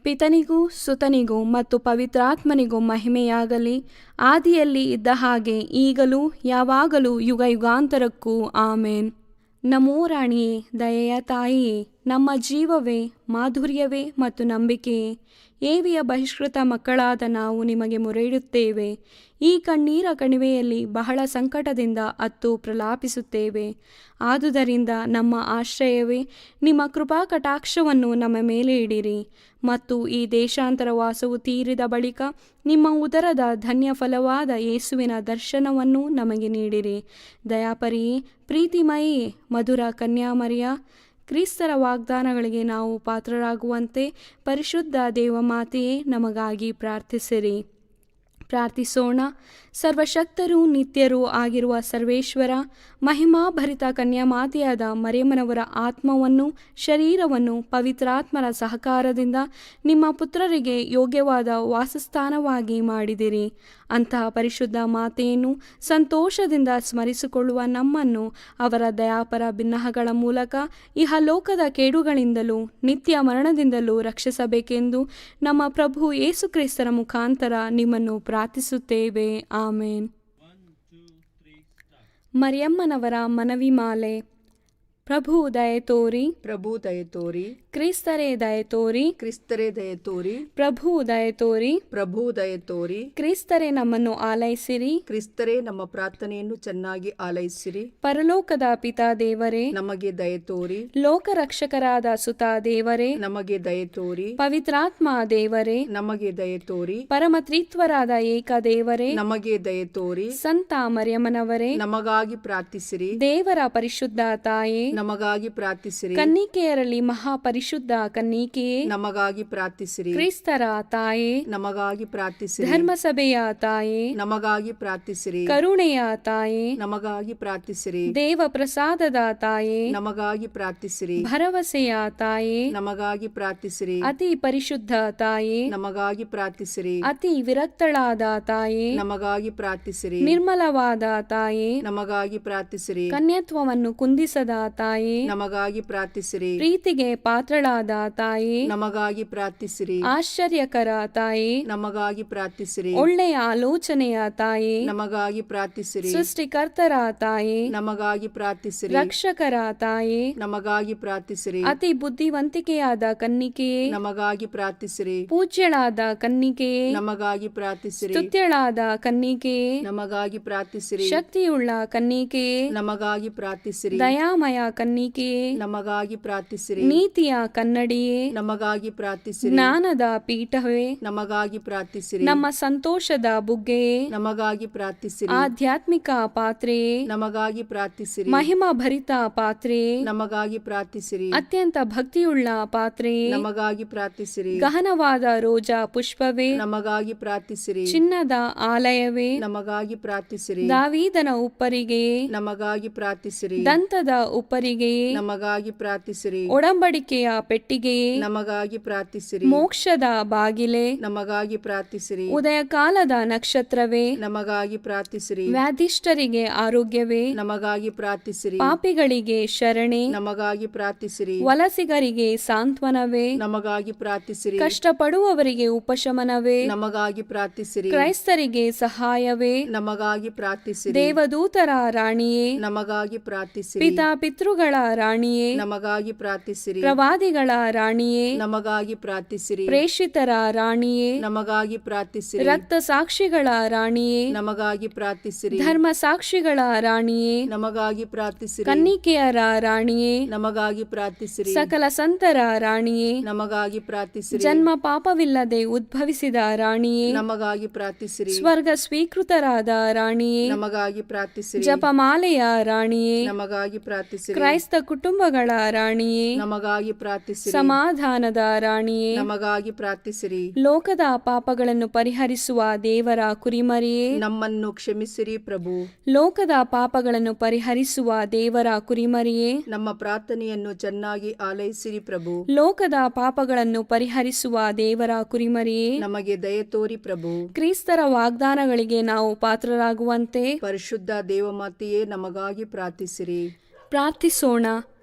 ಪಿತನಿಗೂ ಸುತನಿಗೂ ಮತ್ತು ಪವಿತ್ರಾತ್ಮನಿಗೂ ಮಹಿಮೆಯಾಗಲಿ, ಆದಿಯಲ್ಲಿ ಇದ್ದ ಹಾಗೆ ಈಗಲೂ ಯಾವಾಗಲೂ ಯುಗ ಯುಗಾಂತರಕ್ಕೂ. ಆಮೇನ್. ನಮೋ ರಾಣಿಯೇ, ದಯೆಯ ತಾಯಿಯೇ, ನಮ್ಮ ಜೀವವೇ, ಮಾಧುರ್ಯವೇ ಮತ್ತು ನಂಬಿಕೆಯೇ, ಏವಿಯ ಬಹಿಷ್ಕೃತ ಮಕ್ಕಳಾದ ನಾವು ನಿಮಗೆ ಮೊರೆಯಿಡುತ್ತೇವೆ. ಈ ಕಣ್ಣೀರ ಕಣಿವೆಯಲ್ಲಿ ಬಹಳ ಸಂಕಟದಿಂದ ಅತ್ತು ಪ್ರಲಾಪಿಸುತ್ತೇವೆ. ಆದುದರಿಂದ ನಮ್ಮ ಆಶ್ರಯವೇ, ನಿಮ್ಮ ಕೃಪಾ ಕಟಾಕ್ಷವನ್ನು ನಮ್ಮ ಮೇಲೆ ಇಡಿರಿ ಮತ್ತು ಈ ದೇಶಾಂತರ ವಾಸವು ತೀರಿದ ಬಳಿಕ ನಿಮ್ಮ ಉದರದ ಧನ್ಯ ಫಲವಾದ ಯೇಸುವಿನ ದರ್ಶನವನ್ನು ನಮಗೆ ನೀಡಿರಿ. ದಯಾಪರಿಯೇ, ಪ್ರೀತಿಮಯಿಯೇ, ಮಧುರ ಕನ್ಯಾಮರಿಯ, ಕ್ರಿಸ್ತರ ವಾಗ್ದಾನಗಳಿಗೆ ನಾವು ಪಾತ್ರರಾಗುವಂತೆ ಪರಿಶುದ್ಧ ದೇವಮಾತೆಯೇ, ನಮಗಾಗಿ ಪ್ರಾರ್ಥಿಸಿರಿ. ಪ್ರಾರ್ಥಿಸೋಣ. ಸರ್ವಶಕ್ತರೂ ನಿತ್ಯರೂ ಆಗಿರುವ ಸರ್ವೇಶ್ವರ, ಮಹಿಮಾಭರಿತ ಕನ್ಯಾಮಾತೆಯಾದ ಮರಿಯಮ್ಮನವರ ಆತ್ಮವನ್ನು ಶರೀರವನ್ನು ಪವಿತ್ರಾತ್ಮರ ಸಹಕಾರದಿಂದ ನಿಮ್ಮ ಪುತ್ರರಿಗೆ ಯೋಗ್ಯವಾದ ವಾಸಸ್ಥಾನವಾಗಿ ಮಾಡಿದಿರಿ. ಅಂತಹ ಪರಿಶುದ್ಧ ಮಾತೆಯನ್ನು ಸಂತೋಷದಿಂದ ಸ್ಮರಿಸಿಕೊಳ್ಳುವ ನಮ್ಮನ್ನು ಅವರ ದಯಾಪರ ಬಿನ್ನಹಗಳ ಮೂಲಕ ಇಹಲೋಕದ ಕೇಡುಗಳಿಂದಲೂ ನಿತ್ಯ ಮರಣದಿಂದಲೂ ರಕ್ಷಿಸಬೇಕೆಂದು ನಮ್ಮ ಪ್ರಭು ಯೇಸು ಕ್ರಿಸ್ತರ ಮುಖಾಂತರ ನಿಮ್ಮನ್ನು ಪ್ರಾರ್ಥಿಸುತ್ತೇವೆ. ಆಮೇನ್. ಮರಿಯಮ್ಮನವರ ಮನವಿ ಮಾಲೆ. ಪ್ರಭು ದಯೆ ತೋರಿ, ಪ್ರಭು ದಯೆ ತೋರಿ, ಕ್ರಿಸ್ತರೇ ದಯೆ ತೋರಿ, ಕ್ರಿಸ್ತರೇ ದಯೆ ತೋರಿ, ಪ್ರಭು ದಯೆ ತೋರಿ, ಪ್ರಭು ದಯೆ ತೋರಿ, ಕ್ರಿಸ್ತರೇ ನಮ್ಮನ್ನು ಆಲೈಸಿರಿ, ಕ್ರಿಸ್ತರೇ ನಮ್ಮ ಪ್ರಾರ್ಥನೆಯನ್ನು ಚೆನ್ನಾಗಿ ಆಲೈಸಿರಿ. ಪರಲೋಕದ ಪಿತಾ ದೇವರೇ, ನಮಗೆ ದಯೆ ತೋರಿ, ಲೋಕರಕ್ಷಕರಾದ ಸುತ ದೇವರೇ, ನಮಗೆ ದಯೆ ತೋರಿ, ಪವಿತ್ರಾತ್ಮ ದೇವರೇ, ನಮಗೆ ದಯೆ ತೋರಿ, ಪರಮತ್ರಿತ್ವರಾದ ಏಕ ದೇವರೇ, ನಮಗೆ ದಯೆ ತೋರಿ, ಸಂತ ಮರಿಯಮ್ಮನವರೇ, ನಮಗಾಗಿ ಪ್ರಾರ್ಥಿಸಿರಿ. ದೇವರ ಪರಿಶುದ್ಧ ತಾಯೇ, ನಮಗಾಗಿ ಪ್ರಾರ್ಥಿಸಿರಿ. ಕನ್ನಿಕೆಯರಲ್ಲಿ ಮಹಾಪರಿಶುದ್ಧ ಕನ್ನಿಕೆಯೇ, ನಮಗಾಗಿ ಪ್ರಾರ್ಥಿಸಿರಿ. ಕ್ರಿಸ್ತರ ತಾಯೇ, ನಮಗಾಗಿ ಪ್ರಾರ್ಥಿಸಿರಿ. ಧರ್ಮಸಭೆಯ ತಾಯೇ, ನಮಗಾಗಿ ಪ್ರಾರ್ಥಿಸಿರಿ. ಕರುಣೆಯ ತಾಯೇ, ನಮಗಾಗಿ ಪ್ರಾರ್ಥಿಸಿರಿ. ದೇವ ಪ್ರಸಾದದ ತಾಯೇ, ನಮಗಾಗಿ ಪ್ರಾರ್ಥಿಸಿರಿ. ಭರವಸೆಯ ತಾಯೇ, ನಮಗಾಗಿ ಪ್ರಾರ್ಥಿಸಿರಿ. ಅತಿ ಪರಿಶುದ್ಧ ತಾಯೇ, ನಮಗಾಗಿ ಪ್ರಾರ್ಥಿಸಿರಿ. ಅತಿ ವಿರಕ್ತಳಾದ ತಾಯೇ, ನಮಗಾಗಿ ಪ್ರಾರ್ಥಿಸಿರಿ. ನಿರ್ಮಲವಾದ ತಾಯೇ, ನಮಗಾಗಿ ಪ್ರಾರ್ಥಿಸಿರಿ. ಕನ್ಯತ್ವವನ್ನು ಕುಂದಿಸದ ತಾಯೇ, ನಮಗಾಗಿ ಪ್ರಾರ್ಥಿಸಿರಿ. ಪ್ರೀತಿಗೆ ಪಾತ್ರಳಾದ ತಾಯೇ, ನಮಗಾಗಿ ಪ್ರಾರ್ಥಿಸಿರಿ. ಆಶ್ಚರ್ಯಕರ ತಾಯೇ, ನಮಗಾಗಿ ಪ್ರಾರ್ಥಿಸಿರಿ. ಒಳ್ಳೆಯ ಆಲೋಚನೆಯ ತಾಯೇ, ನಮಗಾಗಿ ಪ್ರಾರ್ಥಿಸಿರಿ. ಸೃಷ್ಟಿಕರ್ತರ ತಾಯೇ, ನಮಗಾಗಿ ಪ್ರಾರ್ಥಿಸಿರಿ. ರಕ್ಷಕರ ತಾಯೇ, ನಮಗಾಗಿ ಪ್ರಾರ್ಥಿಸಿರಿ. ಅತಿ ಬುದ್ಧಿವಂತಿಕೆಯಾದ ಕನ್ನಿಕೆಯೇ, ನಮಗಾಗಿ ಪ್ರಾರ್ಥಿಸಿರಿ. ಪೂಜ್ಯಳಾದ ಕನ್ನಿಕೆಯೇ, ನಮಗಾಗಿ ಪ್ರಾರ್ಥಿಸಿರಿ. ಸ್ತುತ್ಯಳಾದ ಕನ್ನಿಕೆಯೇ, ನಮಗಾಗಿ ಪ್ರಾರ್ಥಿಸಿರಿ. ಶಕ್ತಿಯುಳ್ಳ ಕನ್ನಿಕೆಯೇ, ನಮಗಾಗಿ ಪ್ರಾರ್ಥಿಸಿರಿ. ದಯಾಮಯ ಕನ್ನಿಕೆಯೇ, ನಮಗಾಗಿ ಪ್ರಾರ್ಥಿಸಿರಿ. ನೀತಿಯ ಕನ್ನಡಿಯೇ, ನಮಗಾಗಿ ಪ್ರಾರ್ಥಿಸಿರಿ. ಜ್ಞಾನದ ಪೀಠವೇ, ನಮಗಾಗಿ ಪ್ರಾರ್ಥಿಸಿರಿ. ನಮ್ಮ ಸಂತೋಷದ ಬುಗ್ಗೆಯೇ, ನಮಗಾಗಿ ಪ್ರಾರ್ಥಿಸಿರಿ. ಆಧ್ಯಾತ್ಮಿಕ ಪಾತ್ರೆಯೇ, ನಮಗಾಗಿ ಪ್ರಾರ್ಥಿಸಿರಿ. ಮಹಿಮಾ ಭರಿತ ಪಾತ್ರೆಯೇ, ನಮಗಾಗಿ ಪ್ರಾರ್ಥಿಸಿರಿ. ಅತ್ಯಂತ ಭಕ್ತಿಯುಳ್ಳ ಪಾತ್ರೆಯೇ, ನಮಗಾಗಿ ಪ್ರಾರ್ಥಿಸಿರಿ. ಗಹನವಾದ ರೋಜಾ ಪುಷ್ಪವೇ, ನಮಗಾಗಿ ಪ್ರಾರ್ಥಿಸಿರಿ. ಚಿನ್ನದ ಆಲಯವೇ, ನಮಗಾಗಿ ಪ್ರಾರ್ಥಿಸಿರಿ. ದಾವೀದನ ಉಪ್ಪರಿಗೆಯೇ, ನಮಗಾಗಿ ಪ್ರಾರ್ಥಿಸಿರಿ. ದಂತದ ಉಪ್ಪರಿಗೆಯೇ, ನಮಗಾಗಿ ಪ್ರಾರ್ಥಿಸಿರಿ. ಒಡಂಬಡಿಕೆಯ ಪೆಟ್ಟಿಗೆಯೇ, ನಮಗಾಗಿ ಪ್ರಾರ್ಥಿಸಿರಿ. ಮೋಕ್ಷದ ಬಾಗಿಲೇ, ನಮಗಾಗಿ ಪ್ರಾರ್ಥಿಸಿರಿ. ಉದಯ ಕಾಲದ ನಕ್ಷತ್ರವೇ, ನಮಗಾಗಿ ಪ್ರಾರ್ಥಿಸಿರಿ. ವ್ಯಾಧಿಷ್ಠರಿಗೆ ಆರೋಗ್ಯವೇ, ನಮಗಾಗಿ ಪ್ರಾರ್ಥಿಸಿರಿ. ಪಾಪಿಗಳಿಗೆ ಶರಣೆ, ನಮಗಾಗಿ ಪ್ರಾರ್ಥಿಸಿರಿ. ವಲಸಿಗರಿಗೆ ಸಾಂತ್ವನವೇ, ನಮಗಾಗಿ ಪ್ರಾರ್ಥಿಸಿರಿ. ಕಷ್ಟಪಡುವವರಿಗೆ ಉಪಶಮನವೇ, ನಮಗಾಗಿ ಪ್ರಾರ್ಥಿಸಿರಿ. ಕ್ರೈಸ್ತರಿಗೆ ಸಹಾಯವೇ, ನಮಗಾಗಿ ಪ್ರಾರ್ಥಿಸಿರಿ. ದೇವದೂತರ ರಾಣಿಯೇ, ನಮಗಾಗಿ ಪ್ರಾರ್ಥಿಸಿರಿ. ಪಿತಾ ಪಿತೃಗಳ ರಾಣಿಯೇ, ನಮಗಾಗಿ ಪ್ರಾರ್ಥಿಸಿರಿ. ಪ್ರವಾದಿಗಳ ರಾಣಿಯೇ, ನಮಗಾಗಿ ಪ್ರಾರ್ಥಿಸಿರಿ. ಪ್ರೇಷಿತರ ರಾಣಿಯೇ, ನಮಗಾಗಿ ಪ್ರಾರ್ಥಿಸಿರಿ. ರಕ್ತ ಸಾಕ್ಷಿಗಳ ರಾಣಿಯೇ, ನಮಗಾಗಿ ಪ್ರಾರ್ಥಿಸಿರಿ. ಧರ್ಮ ಸಾಕ್ಷಿಗಳ ರಾಣಿಯೇ, ನಮಗಾಗಿ ಪ್ರಾರ್ಥಿಸಿರಿ. ಕನ್ನಿಕೆಯರ ರಾಣಿಯೇ, ನಮಗಾಗಿ ಪ್ರಾರ್ಥಿಸಿರಿ. ಸಕಲ ಸಂತರ ರಾಣಿಯೇ, ನಮಗಾಗಿ ಪ್ರಾರ್ಥಿಸಿರಿ. ಜನ್ಮ ಪಾಪವಿಲ್ಲದೆ ಉದ್ಭವಿಸಿದ ರಾಣಿಯೇ, ನಮಗಾಗಿ ಪ್ರಾರ್ಥಿಸಿರಿ. ಸ್ವರ್ಗ ಸ್ವೀಕೃತರಾದ ರಾಣಿಯೇ, ನಮಗಾಗಿ ಪ್ರಾರ್ಥಿಸಿರಿ. ಜಪಮಾಲೆಯ ರಾಣಿಯೇ, ನಮಗಾಗಿ ಪ್ರಾರ್ಥಿಸಿರಿ. ಕ್ರೈಸ್ತ ಕುಟುಂಬಗಳ ರಾಣಿಯೇ, ನಮಗಾಗಿ ಪ್ರಾರ್ಥಿಸಿರಿ. ಸಮಾಧಾನದ ರಾಣಿಯೇ, ನಮಗಾಗಿ ಪ್ರಾರ್ಥಿಸಿರಿ. ಲೋಕದ ಪಾಪಗಳನ್ನು ಪರಿಹರಿಸುವ ದೇವರ ಕುರಿಮರಿಯೇ, ನಮ್ಮನ್ನು ಕ್ಷಮಿಸಿರಿ ಪ್ರಭು. ಲೋಕದ ಪಾಪಗಳನ್ನು ಪರಿಹರಿಸುವ ದೇವರ ಕುರಿಮರಿಯೇ, ನಮ್ಮ ಪ್ರಾರ್ಥನೆಯನ್ನು ಚೆನ್ನಾಗಿ ಆಲೈಸಿರಿ ಪ್ರಭು. ಲೋಕದ ಪಾಪಗಳನ್ನು ಪರಿಹರಿಸುವ ದೇವರ ಕುರಿಮರಿಯೇ, ನಮಗೆ ದಯೆ ತೋರಿ ಪ್ರಭು. ಕ್ರಿಸ್ತರ ವಾಗ್ದಾನಗಳಿಗೆ ನಾವು ಪಾತ್ರರಾಗುವಂತೆ ಪರಿಶುದ್ಧ ದೇವಮಾತೆಯೇ ನಮಗಾಗಿ ಪ್ರಾರ್ಥಿಸಿರಿ. ಪ್ರಾರ್ಥಿಸೋಣ.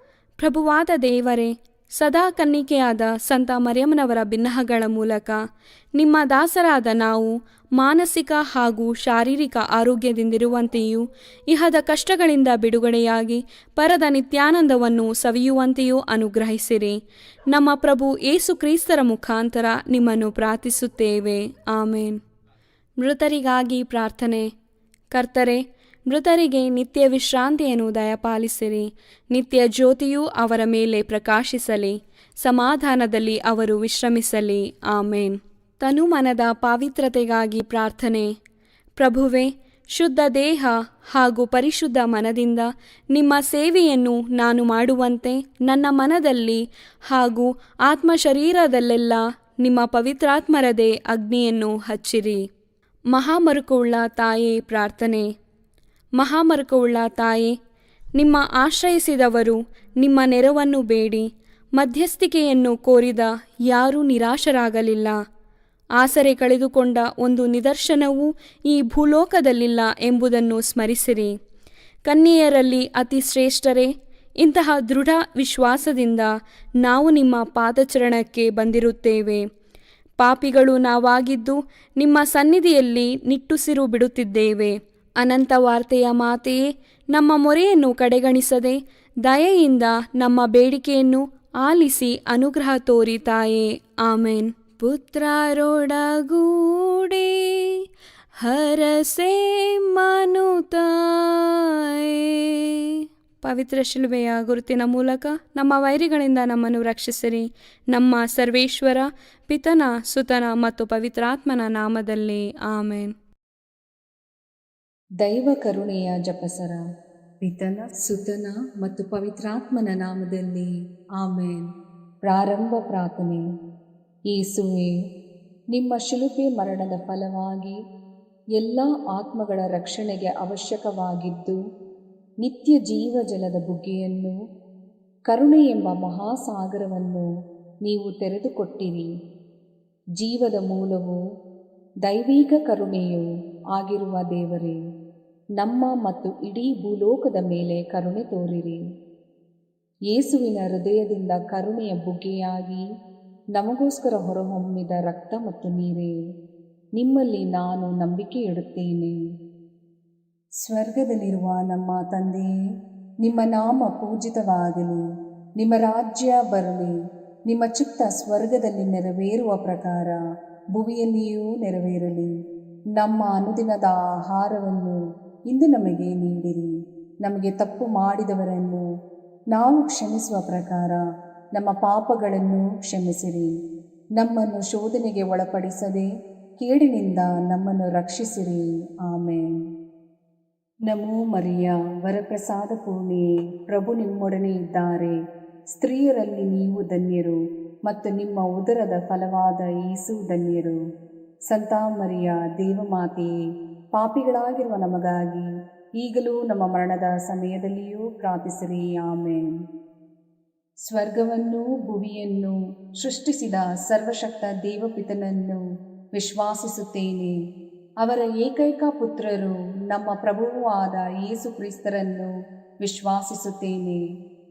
ಪ್ರಭುವಾದ ದೇವರೇ, ಸದಾ ಕನ್ನಿಕೆಯಾದ ಸಂತ ಮರಿಯಮ್ಮನವರ ಬಿನ್ನಹಗಳ ಮೂಲಕ ನಿಮ್ಮ ದಾಸರಾದ ನಾವು ಮಾನಸಿಕ ಹಾಗೂ ಶಾರೀರಿಕ ಆರೋಗ್ಯದಿಂದಿರುವಂತೆಯೂ ಇಹದ ಕಷ್ಟಗಳಿಂದ ಬಿಡುಗಡೆಯಾಗಿ ಪರದ ನಿತ್ಯಾನಂದವನ್ನು ಸವಿಯುವಂತೆಯೂ ಅನುಗ್ರಹಿಸಿರಿ. ನಮ್ಮ ಪ್ರಭು ಯೇಸು ಕ್ರಿಸ್ತರ ಮುಖಾಂತರ ನಿಮ್ಮನ್ನು ಪ್ರಾರ್ಥಿಸುತ್ತೇವೆ. ಆಮೇನ್. ಮೃತರಿಗಾಗಿ ಪ್ರಾರ್ಥನೆ. ಕರ್ತರೆ, ಮೃತರಿಗೆ ನಿತ್ಯ ವಿಶ್ರಾಂತಿಯನ್ನು ದಯಪಾಲಿಸಿರಿ. ನಿತ್ಯ ಜ್ಯೋತಿಯೂ ಅವರ ಮೇಲೆ ಪ್ರಕಾಶಿಸಲಿ. ಸಮಾಧಾನದಲ್ಲಿ ಅವರು ವಿಶ್ರಮಿಸಲಿ. ಆಮೇನ್. ತನುಮನದ ಪಾವಿತ್ರತೆಗಾಗಿ ಪ್ರಾರ್ಥನೆ. ಪ್ರಭುವೆ, ಶುದ್ಧ ದೇಹ ಹಾಗೂ ಪರಿಶುದ್ಧ ಮನದಿಂದ ನಿಮ್ಮ ಸೇವೆಯನ್ನು ನಾನು ಮಾಡುವಂತೆ ನನ್ನ ಮನದಲ್ಲಿ ಹಾಗೂ ಆತ್ಮಶರೀರದಲ್ಲೆಲ್ಲ ನಿಮ್ಮ ಪವಿತ್ರಾತ್ಮರದೇ ಅಗ್ನಿಯನ್ನು ಹಚ್ಚಿರಿ. ಮಹಾಮರುಕವುಳ್ಳ ತಾಯೇ ಪ್ರಾರ್ಥನೆ. ಮಹಾಮರುಕವುಳ್ಳ ತಾಯೇ, ನಿಮ್ಮ ಆಶ್ರಯಿಸಿದವರು ನಿಮ್ಮ ನೆರವನ್ನು ಬೇಡಿ ಮಧ್ಯಸ್ಥಿಕೆಯನ್ನು ಕೋರಿದ ಯಾರೂ ನಿರಾಶರಾಗಲಿಲ್ಲ. ಆಸರೆ ಕಳೆದುಕೊಂಡ ಒಂದು ನಿದರ್ಶನವೂ ಈ ಭೂಲೋಕದಲ್ಲಿಲ್ಲ ಎಂಬುದನ್ನು ಸ್ಮರಿಸಿರಿ. ಕನ್ಯೆಯರಲ್ಲಿ ಅತಿ ಶ್ರೇಷ್ಠರೇ, ಇಂತಹ ದೃಢ ವಿಶ್ವಾಸದಿಂದ ನಾವು ನಿಮ್ಮ ಪಾದಚರಣಕ್ಕೆ ಬಂದಿರುತ್ತೇವೆ. ಪಾಪಿಗಳು ನಾವಾಗಿದ್ದು ನಿಮ್ಮ ಸನ್ನಿಧಿಯಲ್ಲಿ ನಿಟ್ಟುಸಿರು ಬಿಡುತ್ತಿದ್ದೇವೆ. ಅನಂತ ವಾರ್ತೆಯ ಮಾತೆಯೇ, ನಮ್ಮ ಮೊರೆಯನ್ನು ಕಡೆಗಣಿಸದೆ ದಯೆಯಿಂದ ನಮ್ಮ ಬೇಡಿಕೆಯನ್ನು ಆಲಿಸಿ ಅನುಗ್ರಹ ತೋರಿ ತಾಯೇ. ಆಮೇನ್. ಪುತ್ರರೊಡಗೂಡೆ ಹರಸೆ ಮನುತಾಯೇ. ಪವಿತ್ರ ಶಿಲುಬೆಯ ಗುರುತಿನ ಮೂಲಕ ನಮ್ಮ ವೈರಿಗಳಿಂದ ನಮ್ಮನ್ನು ರಕ್ಷಿಸಿರಿ. ನಮ್ಮ ಸರ್ವೇಶ್ವರ ಪಿತನ, ಸುತನ ಮತ್ತು ಪವಿತ್ರಾತ್ಮನ ನಾಮದಲ್ಲಿ. ಆಮೇನ್. ದೈವ ಕರುಣೆಯ ಜಪಸರ. ಪಿತನ, ಸುತನ ಮತ್ತು ಪವಿತ್ರಾತ್ಮನ ನಾಮದಲ್ಲಿ. ಆಮೇನ್. ಪ್ರಾರಂಭ ಪ್ರಾರ್ಥನೆ. ಯೇಸುವೇ, ನಿಮ್ಮ ಶಿಲುಬೆ ಮರಣದ ಫಲವಾಗಿ ಎಲ್ಲ ಆತ್ಮಗಳ ರಕ್ಷಣೆಗೆ ಅವಶ್ಯಕವಾಗಿದ್ದು ನಿತ್ಯ ಜೀವ ಜಲದ ಬುಗ್ಗೆಯನ್ನು, ಕರುಣೆ ಎಂಬ ಮಹಾಸಾಗರವನ್ನು ನೀವು ತೆರೆದುಕೊಟ್ಟಿರಿ. ಜೀವದ ಮೂಲವು ದೈವಿಕ ಕರುಣೆಯೂ ಆಗಿರುವ ದೇವರೇ, ನಮ್ಮ ಮತ್ತು ಇಡೀ ಭೂಲೋಕದ ಮೇಲೆ ಕರುಣೆ ತೋರಿರಿ. ಯೇಸುವಿನ ಹೃದಯದಿಂದ ಕರುಣೆಯ ಬುಗ್ಗೆಯಾಗಿ ನಮಗೋಸ್ಕರ ಹೊರಹೊಮ್ಮಿದ ರಕ್ತ ಮತ್ತು ನೀರೇ, ನಿಮ್ಮಲ್ಲಿ ನಾನು ನಂಬಿಕೆ ಇಡುತ್ತೇನೆ. ಸ್ವರ್ಗದಲ್ಲಿರುವ ನಮ್ಮ ತಂದೆಯೇ, ನಿಮ್ಮ ನಾಮ ಪೂಜಿತವಾಗಲಿ. ನಿಮ್ಮ ರಾಜ್ಯ ಬರಲಿ. ನಿಮ್ಮ ಚಿತ್ತ ಸ್ವರ್ಗದಲ್ಲಿ ನೆರವೇರುವ ಪ್ರಕಾರ ಭುವಿಯಲ್ಲಿಯೂ ನೆರವೇರಲಿ. ನಮ್ಮ ಅನುದಿನದ ಆಹಾರವನ್ನು ಇಂದು ನಮಗೆ ನೀಡಿರಿ. ನಮಗೆ ತಪ್ಪು ಮಾಡಿದವರನ್ನು ನಾವು ಕ್ಷಮಿಸುವ ಪ್ರಕಾರ ನಮ್ಮ ಪಾಪಗಳನ್ನು ಕ್ಷಮಿಸಿರಿ. ನಮ್ಮನ್ನು ಶೋಧನೆಗೆ ಒಳಪಡಿಸದೆ ಕೇಡಿನಿಂದ ನಮ್ಮನ್ನು ರಕ್ಷಿಸಿರಿ. ಆಮೇನ್. ನಮೋ ಮರಿಯ, ವರಪ್ರಸಾದ ಪೂರ್ಣಿಯೇ, ಪ್ರಭು ನಿಮ್ಮೊಡನೆ ಇದ್ದಾರೆ. ಸ್ತ್ರೀಯರಲ್ಲಿ ನೀವು ಧನ್ಯರು, ಮತ್ತು ನಿಮ್ಮ ಉದರದ ಫಲವಾದ ಯೇಸು ಧನ್ಯರು. ಸಂತ ಮರಿಯ, ದೇವಮಾತೆಯೇ, ಪಾಪಿಗಳಾಗಿರುವ ನಮಗಾಗಿ ಈಗಲೂ ನಮ್ಮ ಮರಣದ ಸಮಯದಲ್ಲಿಯೂ ಪ್ರಾರ್ಥಿಸಿರಿ. ಆಮೇನ್. ಸ್ವರ್ಗವನ್ನು ಭುವಿಯನ್ನು ಸೃಷ್ಟಿಸಿದ ಸರ್ವಶಕ್ತ ದೇವಪಿತನನ್ನು ವಿಶ್ವಾಸಿಸುತ್ತೇನೆ. ಅವರ ಏಕೈಕ ಪುತ್ರರು ನಮ್ಮ ಪ್ರಭುವೂ ಆದ ಯೇಸು ಕ್ರಿಸ್ತರನ್ನು ವಿಶ್ವಾಸಿಸುತ್ತೇನೆ.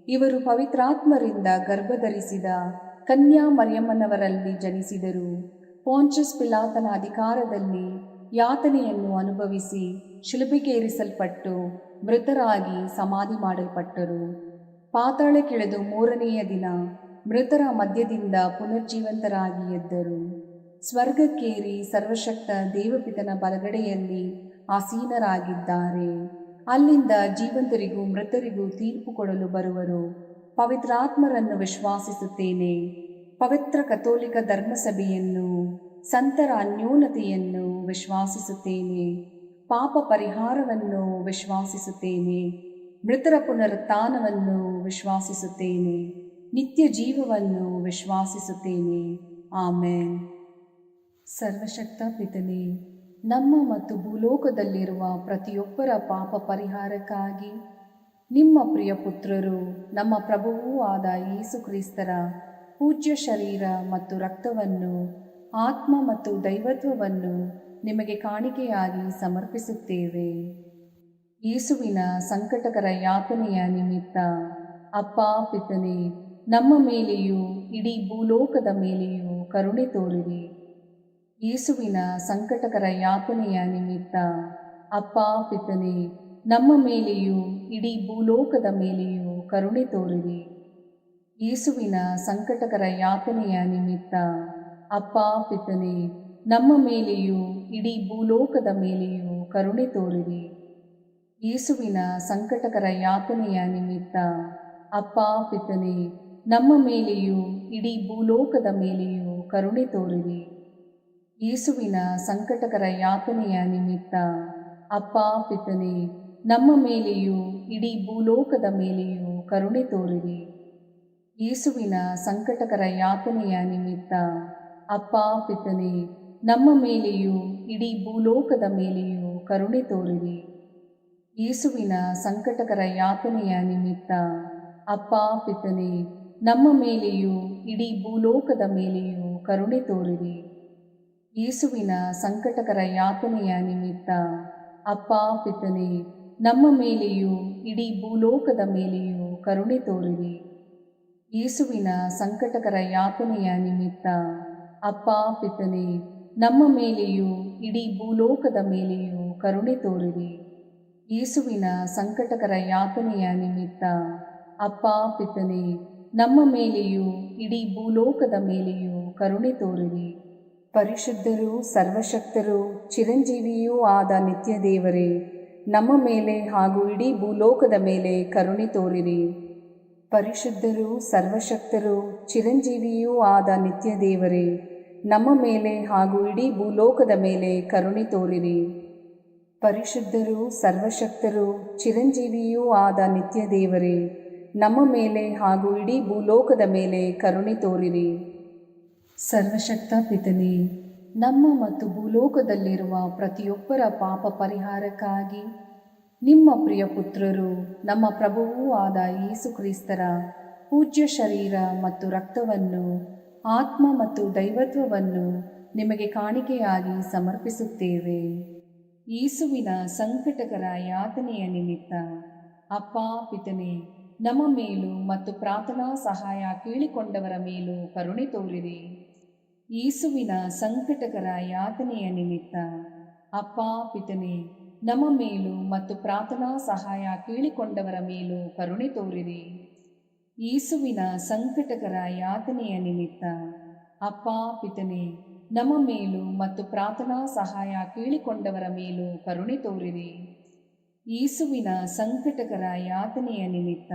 ಇವರು ಪವಿತ್ರಾತ್ಮರಿಂದ ಗರ್ಭಧರಿಸಿದ ಕನ್ಯಾ ಮರಿಯಮ್ಮನವರಲ್ಲಿ ಜನಿಸಿದರು. ಪೋಂಚಸ್ ಪಿಲಾತನ ಅಧಿಕಾರದಲ್ಲಿ ಯಾತನೆಯನ್ನು ಅನುಭವಿಸಿ ಶಿಲುಬೆಗೇರಿಸಲ್ಪಟ್ಟು ಮೃತರಾಗಿ ಸಮಾಧಿ ಮಾಡಲ್ಪಟ್ಟರು. ಪಾತಾಳಕ್ಕಿಳಿದು ಮೂರನೆಯ ದಿನ ಮೃತರ ಮಧ್ಯದಿಂದ ಪುನರ್ಜೀವಂತರಾಗಿ ಎದ್ದರು. ಸ್ವರ್ಗಕ್ಕೇರಿ ಸರ್ವಶಕ್ತ ದೇವಪಿತನ ಬಲಗಡೆಯಲ್ಲಿ ಆಸೀನರಾಗಿದ್ದಾರೆ. ಅಲ್ಲಿಂದ ಜೀವಂತರಿಗೂ ಮೃತರಿಗೂ ತೀರ್ಪು ಕೊಡಲು ಬರುವರು. ಪವಿತ್ರಾತ್ಮರನ್ನು ವಿಶ್ವಾಸಿಸುತ್ತೇನೆ. ಪವಿತ್ರ ಕಥೋಲಿಕ ಧರ್ಮಸಭೆಯನ್ನು, ಸಂತರ ಅನ್ಯೋನ್ಯತೆಯನ್ನು ವಿಶ್ವಾಸಿಸುತ್ತೇನೆ. ಪಾಪ ಪರಿಹಾರವನ್ನು ವಿಶ್ವಾಸಿಸುತ್ತೇನೆ. ಮೃತರ ಪುನರುತ್ಥಾನವನ್ನು ವಿಶ್ವಾಸಿಸುತ್ತೇನೆ. ನಿತ್ಯ ಜೀವವನ್ನು ವಿಶ್ವಾಸಿಸುತ್ತೇನೆ. ಆಮೇನ್. ಸರ್ವಶಕ್ತ ಪಿತನೇ, ನಮ್ಮ ಮತ್ತು ಭೂಲೋಕದಲ್ಲಿರುವ ಪ್ರತಿಯೊಬ್ಬರ ಪಾಪ ಪರಿಹಾರಕ್ಕಾಗಿ ನಿಮ್ಮ ಪ್ರಿಯ ಪುತ್ರರು, ನಮ್ಮ ಪ್ರಭುವೂ ಆದ ಯೇಸು ಕ್ರಿಸ್ತರ ಪೂಜ್ಯ ಶರೀರ ಮತ್ತು ರಕ್ತವನ್ನು, ಆತ್ಮ ಮತ್ತು ದೈವತ್ವವನ್ನು ನಿಮಗೆ ಕಾಣಿಕೆಯಾಗಿ ಸಮರ್ಪಿಸುತ್ತೇವೆ. ಯೇಸುವಿನ ಸಂಕಟಕರ ಯಾತನೆಯ ನಿಮಿತ್ತ ಅಪ್ಪ ಪಿತನೇ, ನಮ್ಮ ಮೇಲೆಯೂ ಇಡೀ ಭೂಲೋಕದ ಮೇಲೆಯೂ ಕರುಣೆ ತೋರಿರಿ. ಯೇಸುವಿನ ಸಂಕಟಕರ ಯಾತನೆಯ ನಿಮಿತ್ತ ಅಪ್ಪ ಪಿತನೇ, ನಮ್ಮ ಮೇಲೆಯೂ ಇಡೀ ಭೂಲೋಕದ ಮೇಲೆಯೂ ಕರುಣೆ ತೋರಿರಿ. ಯೇಸುವಿನ ಸಂಕಟಕರ ಯಾತನೆಯ ನಿಮಿತ್ತ ಅಪ್ಪ ಪಿತನೇ, ನಮ್ಮ ಮೇಲೆಯೂ ಇಡೀ ಭೂಲೋಕದ ಮೇಲೆಯೂ ಕರುಣೆ ತೋರಿರಿ. ಯೇಸುವಿನ ಸಂಕಟಕರ ಯಾತನೆಯ ನಿಮಿತ್ತ ಅಪ್ಪ ಪಿತನೇ, ನಮ್ಮ ಮೇಲೆಯೂ ಇಡೀ ಭೂಲೋಕದ ಮೇಲೆಯೂ ಕರುಣೆ ತೋರಿರಿ. ಯೇಸುವಿನ ಸಂಕಟಕರ ಯಾತನೆಯ ನಿಮಿತ್ತ ಅಪ್ಪ ಪಿತನೇ, ನಮ್ಮ ಮೇಲೆಯೂ ಇಡೀ ಭೂಲೋಕದ ಮೇಲೆಯೂ ಕರುಣೆ ತೋರಿರಿ. ಯೇಸುವಿನ ಸಂಕಟಕರ ಯಾತನೆಯ ನಿಮಿತ್ತ ಅಪ್ಪ ಪಿತನೇ, ನಮ್ಮ ಮೇಲೆಯೂ ಇಡೀ ಭೂಲೋಕದ ಮೇಲೆಯೂ ಕರುಣೆ ತೋರಿರಿ. ಯೇಸುವಿನ ಸಂಕಟಕರ ಯಾತನೆಯ ನಿಮಿತ್ತ ಅಪ್ಪ ಪಿತನೇ, ನಮ್ಮ ಮೇಲೆಯೂ ಇಡೀ ಭೂಲೋಕದ ಮೇಲೆಯೂ ಕರುಣೆ ತೋರಿರಿ. ಯೇಸುವಿನ ಸಂಕಟಕರ ಯಾತನೆಯ ನಿಮಿತ್ತ ಅಪ್ಪ ಪಿತನೇ, ನಮ್ಮ ಮೇಲೆಯೂ ಇಡೀ ಭೂಲೋಕದ ಮೇಲೆಯೂ ಕರುಣೆ ತೋರಿರಿ. ಯೇಸುವಿನ ಸಂಕಟಕರ ಯಾತನೆಯ ನಿಮಿತ್ತ ಅಪ್ಪ ಪಿತನೇ, ನಮ್ಮ ಮೇಲೆಯೂ ಇಡೀ ಭೂಲೋಕದ ಮೇಲೆಯೂ ಕರುಣೆ ತೋರಿರಿ. ಯೇಸುವಿನ ಸಂಕಟಕರ ಯಾತನೆಯ ನಿಮಿತ್ತ ಅಪ್ಪ ಪಿತನೇ, ನಮ್ಮ ಮೇಲೆಯೂ ಇಡೀ ಭೂಲೋಕದ ಮೇಲೆಯೂ ಕರುಣೆ ತೋರಿರಿ. ಪರಿಶುದ್ಧರೂ ಸರ್ವಶಕ್ತರೂ ಚಿರಂಜೀವಿಯೂ ಆದ ನಿತ್ಯ ದೇವರೇ, ನಮ್ಮ ಮೇಲೆ ಹಾಗೂ ಇಡೀ ಭೂಲೋಕದ ಮೇಲೆ ಕರುಣೆ ತೋರಿರಿ. ಪರಿಶುದ್ಧರೂ ಸರ್ವಶಕ್ತರೂ ಚಿರಂಜೀವಿಯೂ ಆದ ನಿತ್ಯ ದೇವರೇ, ನಮ್ಮ ಮೇಲೆ ಹಾಗೂ ಇಡೀ ಭೂಲೋಕದ ಮೇಲೆ ಕರುಣೆ ತೋರಿರಿ. ಪರಿಶುದ್ಧರೂ ಸರ್ವಶಕ್ತರೂ ಚಿರಂಜೀವಿಯೂ ಆದ ನಿತ್ಯ ದೇವರೇ, ನಮ್ಮ ಮೇಲೆ ಹಾಗೂ ಇಡೀ ಭೂಲೋಕದ ಮೇಲೆ ಕರುಣೆ ತೋರಿರಿ. ಸರ್ವಶಕ್ತ ಪಿತನೇ, ನಮ್ಮ ಮತ್ತು ಭೂಲೋಕದಲ್ಲಿರುವ ಪ್ರತಿಯೊಬ್ಬರ ಪಾಪ ಪರಿಹಾರಕ್ಕಾಗಿ ನಿಮ್ಮ ಪ್ರಿಯ ಪುತ್ರರು, ನಮ್ಮ ಪ್ರಭುವೂ ಆದ ಯೇಸು ಕ್ರಿಸ್ತರ ಪೂಜ್ಯ ಶರೀರ ಮತ್ತು ರಕ್ತವನ್ನು, ಆತ್ಮ ಮತ್ತು ದೈವತ್ವವನ್ನು ನಿಮಗೆ ಕಾಣಿಕೆಯಾಗಿ ಸಮರ್ಪಿಸುತ್ತೇವೆ. ಯೇಸುವಿನ ಸಂಕಟಕರ ಯಾತನೆಯ ನಿಮಿತ್ತ ಅಪ್ಪ ಪಿತನೇ, ನಮ್ಮ ಮೇಲೂ ಮತ್ತು ಪ್ರಾರ್ಥನಾ ಸಹಾಯ ಕೇಳಿಕೊಂಡವರ ಮೇಲೂ ಕರುಣೆ ತೋರಿರಿ. ಯೇಸುವಿನ ಸಂಕಟಕರ ಯಾತನೆಯ ನಿಮಿತ್ತ ಅಪ್ಪ ಪಿತನೇ, ನಮ್ಮ ಮೇಲೂ ಮತ್ತು ಪ್ರಾರ್ಥನಾ ಸಹಾಯ ಕೇಳಿಕೊಂಡವರ ಮೇಲೂ ಕರುಣೆ ತೋರಿರಿ. ಯೇಸುವಿನ ಸಂಕಟಕರ ಯಾತನೆಯ ನಿಮಿತ್ತ ಅಪ್ಪ ಪಿತನೇ, ನಮ್ಮ ಮೇಲೂ ಮತ್ತು ಪ್ರಾರ್ಥನಾ ಸಹಾಯ ಕೇಳಿಕೊಂಡವರ ಮೇಲೂ ಕರುಣೆ ತೋರಿರಿ. ಯೇಸುವಿನ ಸಂಕಟಕರ ಯಾತನೆಯ ನಿಮಿತ್ತ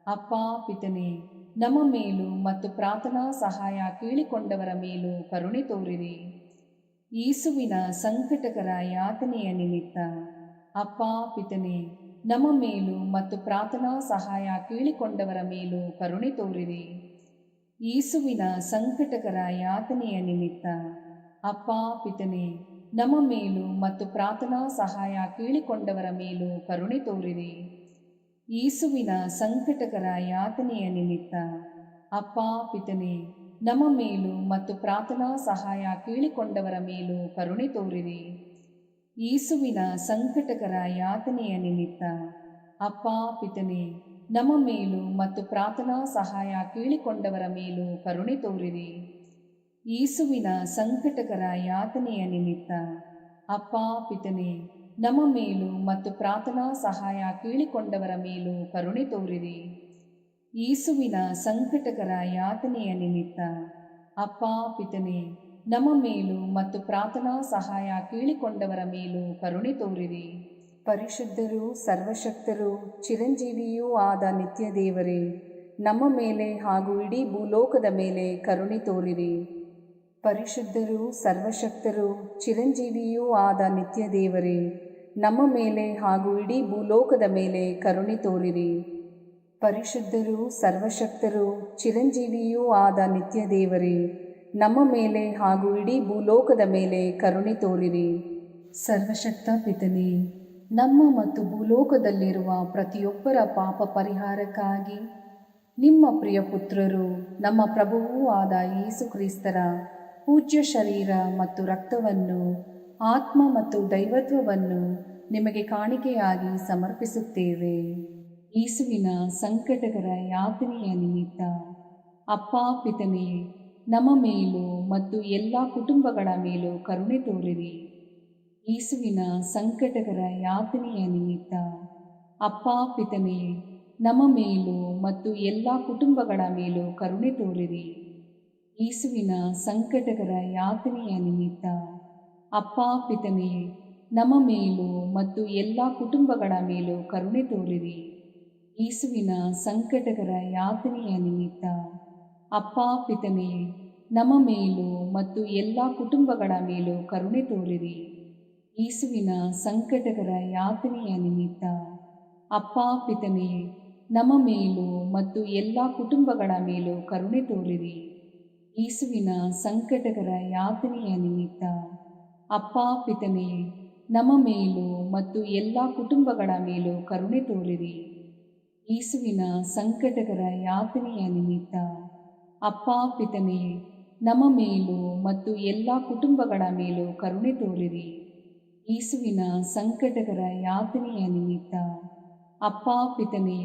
ಅಪ್ಪ ಪಿತನೇ, ನಮ್ಮ ಮೇಲೂ ಮತ್ತು ಪ್ರಾರ್ಥನಾ ಸಹಾಯ ಕೇಳಿಕೊಂಡವರ ಮೇಲೂ ಕರುಣೆ ತೋರಿರಿ. ಯೇಸುವಿನ ಸಂಕಟಕರ ಯಾತನೆಯ ನಿಮಿತ್ತ ಅಪ್ಪ ಪಿತನೇ, ನಮ್ಮ ಮೇಲೂ ಮತ್ತು ಪ್ರಾರ್ಥನಾ ಸಹಾಯ ಕೇಳಿಕೊಂಡವರ ಮೇಲೂ ಕರುಣೆ ತೋರಿರಿ. ಯೇಸುವಿನ ಸಂಕಟಕರ ಯಾತನೆಯ ನಿಮಿತ್ತ ಅಪ್ಪ ಪಿತನೇ, ನಮ್ಮ ಮೇಲೂ ಮತ್ತು ಪ್ರಾರ್ಥನಾ ಸಹಾಯ ಕೇಳಿಕೊಂಡವರ ಮೇಲೂ ಕರುಣೆ ತೋರಿರಿ. ಯೇಸುವಿನ ಸಂಕಟಕರ ಯಾತನೆಯ ನಿಮಿತ್ತ ಅಪ್ಪ ಪಿತನೇ, ನಮ್ಮ ಮೇಲೂ ಮತ್ತು ಪ್ರಾರ್ಥನಾ ಸಹಾಯ ಕೇಳಿಕೊಂಡವರ ಮೇಲೂ ಕರುಣೆ ತೋರಿರಿ. ಯೇಸುವಿನ ಸಂಕಟಕರ ಯಾತನೆಯ ನಿಮಿತ್ತ ಅಪ್ಪ ಪಿತನೇ, ನಮ್ಮ ಮೇಲೂ ಮತ್ತು ಪ್ರಾರ್ಥನಾ ಸಹಾಯ ಕೇಳಿಕೊಂಡವರ ಮೇಲೂ ಕರುಣೆ ತೋರಿರಿ. ಯೇಸುವಿನ ಸಂಕಟಕರ ಯಾತನೆಯ ನಿಮಿತ್ತ ಅಪ್ಪ ಪಿತನೇ, ನಮ್ಮ ಮೇಲೂ ಮತ್ತು ಪ್ರಾರ್ಥನಾ ಸಹಾಯ ಕೇಳಿಕೊಂಡವರ ಮೇಲೂ ಕರುಣೆ ತೋರಿರಿ. ಯೇಸುವಿನ ಸಂಕಟಕರ ಯಾತನೆಯ ನಿಮಿತ್ತ ಅಪ್ಪ ಪಿತನೇ, ನಮ್ಮ ಮೇಲೂ ಮತ್ತು ಪ್ರಾರ್ಥನಾ ಸಹಾಯ ಕೇಳಿಕೊಂಡವರ ಮೇಲೂ ಕರುಣೆ ತೋರಿರಿ. ಪರಿಶುದ್ಧರೂ ಸರ್ವಶಕ್ತರೂ ಚಿರಂಜೀವಿಯೂ ಆದ ನಿತ್ಯ ದೇವರೇ, ನಮ್ಮ ಮೇಲೆ ಹಾಗೂ ಇಡೀ ಭೂಲೋಕದ ಮೇಲೆ ಕರುಣೆ ತೋರಿರಿ. ಪರಿಶುದ್ಧರೂ ಸರ್ವಶಕ್ತರೂ ಚಿರಂಜೀವಿಯೂ ಆದ ನಿತ್ಯ ದೇವರೇ, ನಮ್ಮ ಮೇಲೆ ಹಾಗೂ ಇಡೀ ಭೂಲೋಕದ ಮೇಲೆ ಕರುಣೆ ತೋರಿರಿ. ಪರಿಶುದ್ಧರೂ ಸರ್ವಶಕ್ತರೂ ಚಿರಂಜೀವಿಯೂ ಆದ ನಿತ್ಯ ದೇವರೇ, ನಮ್ಮ ಮೇಲೆ ಹಾಗೂ ಇಡೀ ಭೂಲೋಕದ ಮೇಲೆ ಕರುಣೆ ತೋರಿರಿ. ಸರ್ವಶಕ್ತ ಪಿತನೇ, ನಮ್ಮ ಮತ್ತು ಭೂಲೋಕದಲ್ಲಿರುವ ಪ್ರತಿಯೊಬ್ಬರ ಪಾಪ ಪರಿಹಾರಕ್ಕಾಗಿ ನಿಮ್ಮ ಪ್ರಿಯ ಪುತ್ರರು, ನಮ್ಮ ಪ್ರಭುವೂ ಆದ ಯೇಸು ಕ್ರಿಸ್ತರ ಪೂಜ್ಯ ಶರೀರ ಮತ್ತು ರಕ್ತವನ್ನು, ಆತ್ಮ ಮತ್ತು ದೈವತ್ವವನ್ನು ನಿಮಗೆ ಕಾಣಿಕೆಯಾಗಿ ಸಮರ್ಪಿಸುತ್ತೇವೆ. ಯೇಸುವಿನ ಸಂಕಟಕರ ಯಾತನೆಯ ನಿಮಿತ್ತ ಅಪ್ಪ ಪಿತನೇ, ನಮ್ಮ ಮೇಲೂ ಮತ್ತು ಎಲ್ಲ ಕುಟುಂಬಗಳ ಮೇಲೂ ಕರುಣೆ ತೋರಿರಿ. ಯೇಸುವಿನ ಸಂಕಟಕರ ಯಾತನೆಯ ನಿಮಿತ್ತ ಅಪ್ಪ ಪಿತನೇ, ನಮ್ಮ ಮೇಲೂ ಮತ್ತು ಎಲ್ಲ ಕುಟುಂಬಗಳ ಮೇಲೂ ಕರುಣೆ ತೋರಿರಿ. ಯೇಸುವಿನ ಸಂಕಟಕರ ಯಾತನೆಯ ನಿಮಿತ್ತ ಅಪ್ಪ ಪಿತನೇ, ನಮ್ಮ ಮೇಲೂ ಮತ್ತು ಎಲ್ಲ ಕುಟುಂಬಗಳ ಮೇಲೂ ಕರುಣೆ ತೋರಿರಿ. ಯೇಸುವಿನ ಸಂಕಟಕರ ಯಾತನೆಯ ನಿಮಿತ್ತ ಅಪ್ಪ ಪಿತನೇ, ನಮ್ಮ ಮೇಲೂ ಮತ್ತು ಎಲ್ಲ ಕುಟುಂಬಗಳ ಮೇಲೂ ಕರುಣೆ ತೋರಿರಿ. ಯೇಸುವಿನ ಸಂಕಟಕರ ಯಾತನೆಯ ನಿಮಿತ್ತ ಅಪ್ಪ ಪಿತನೇ, ನಮ್ಮ ಮೇಲೂ ಮತ್ತು ಎಲ್ಲ ಕುಟುಂಬಗಳ ಮೇಲೂ ಕರುಣೆ ತೋರಿರಿ. ಯೇಸುವಿನ ಸಂಕಟಕರ ಯಾತನೆಯ ನಿಮಿತ್ತ ಅಪ್ಪ ಪಿತನೇ, ನಮ್ಮ ಮೇಲೂ ಮತ್ತು ಎಲ್ಲ ಕುಟುಂಬಗಳ ಮೇಲೂ ಕರುಣೆ ತೋರಿರಿ. ಯೇಸುವಿನ ಸಂಕಟಕರ ಯಾತನೆಯ ನಿಮಿತ್ತ ಅಪ್ಪ ಪಿತನೇ, ನಮ್ಮ ಮೇಲೂ ಮತ್ತು ಎಲ್ಲ ಕುಟುಂಬಗಳ ಮೇಲೂ ಕರುಣೆ ತೋರಿರಿ. ಯೇಸುವಿನ ಸಂಕಟಕರ ಯಾತನೆಯ ನಿಮಿತ್ತ ಅಪ್ಪ ಪಿತನೇ,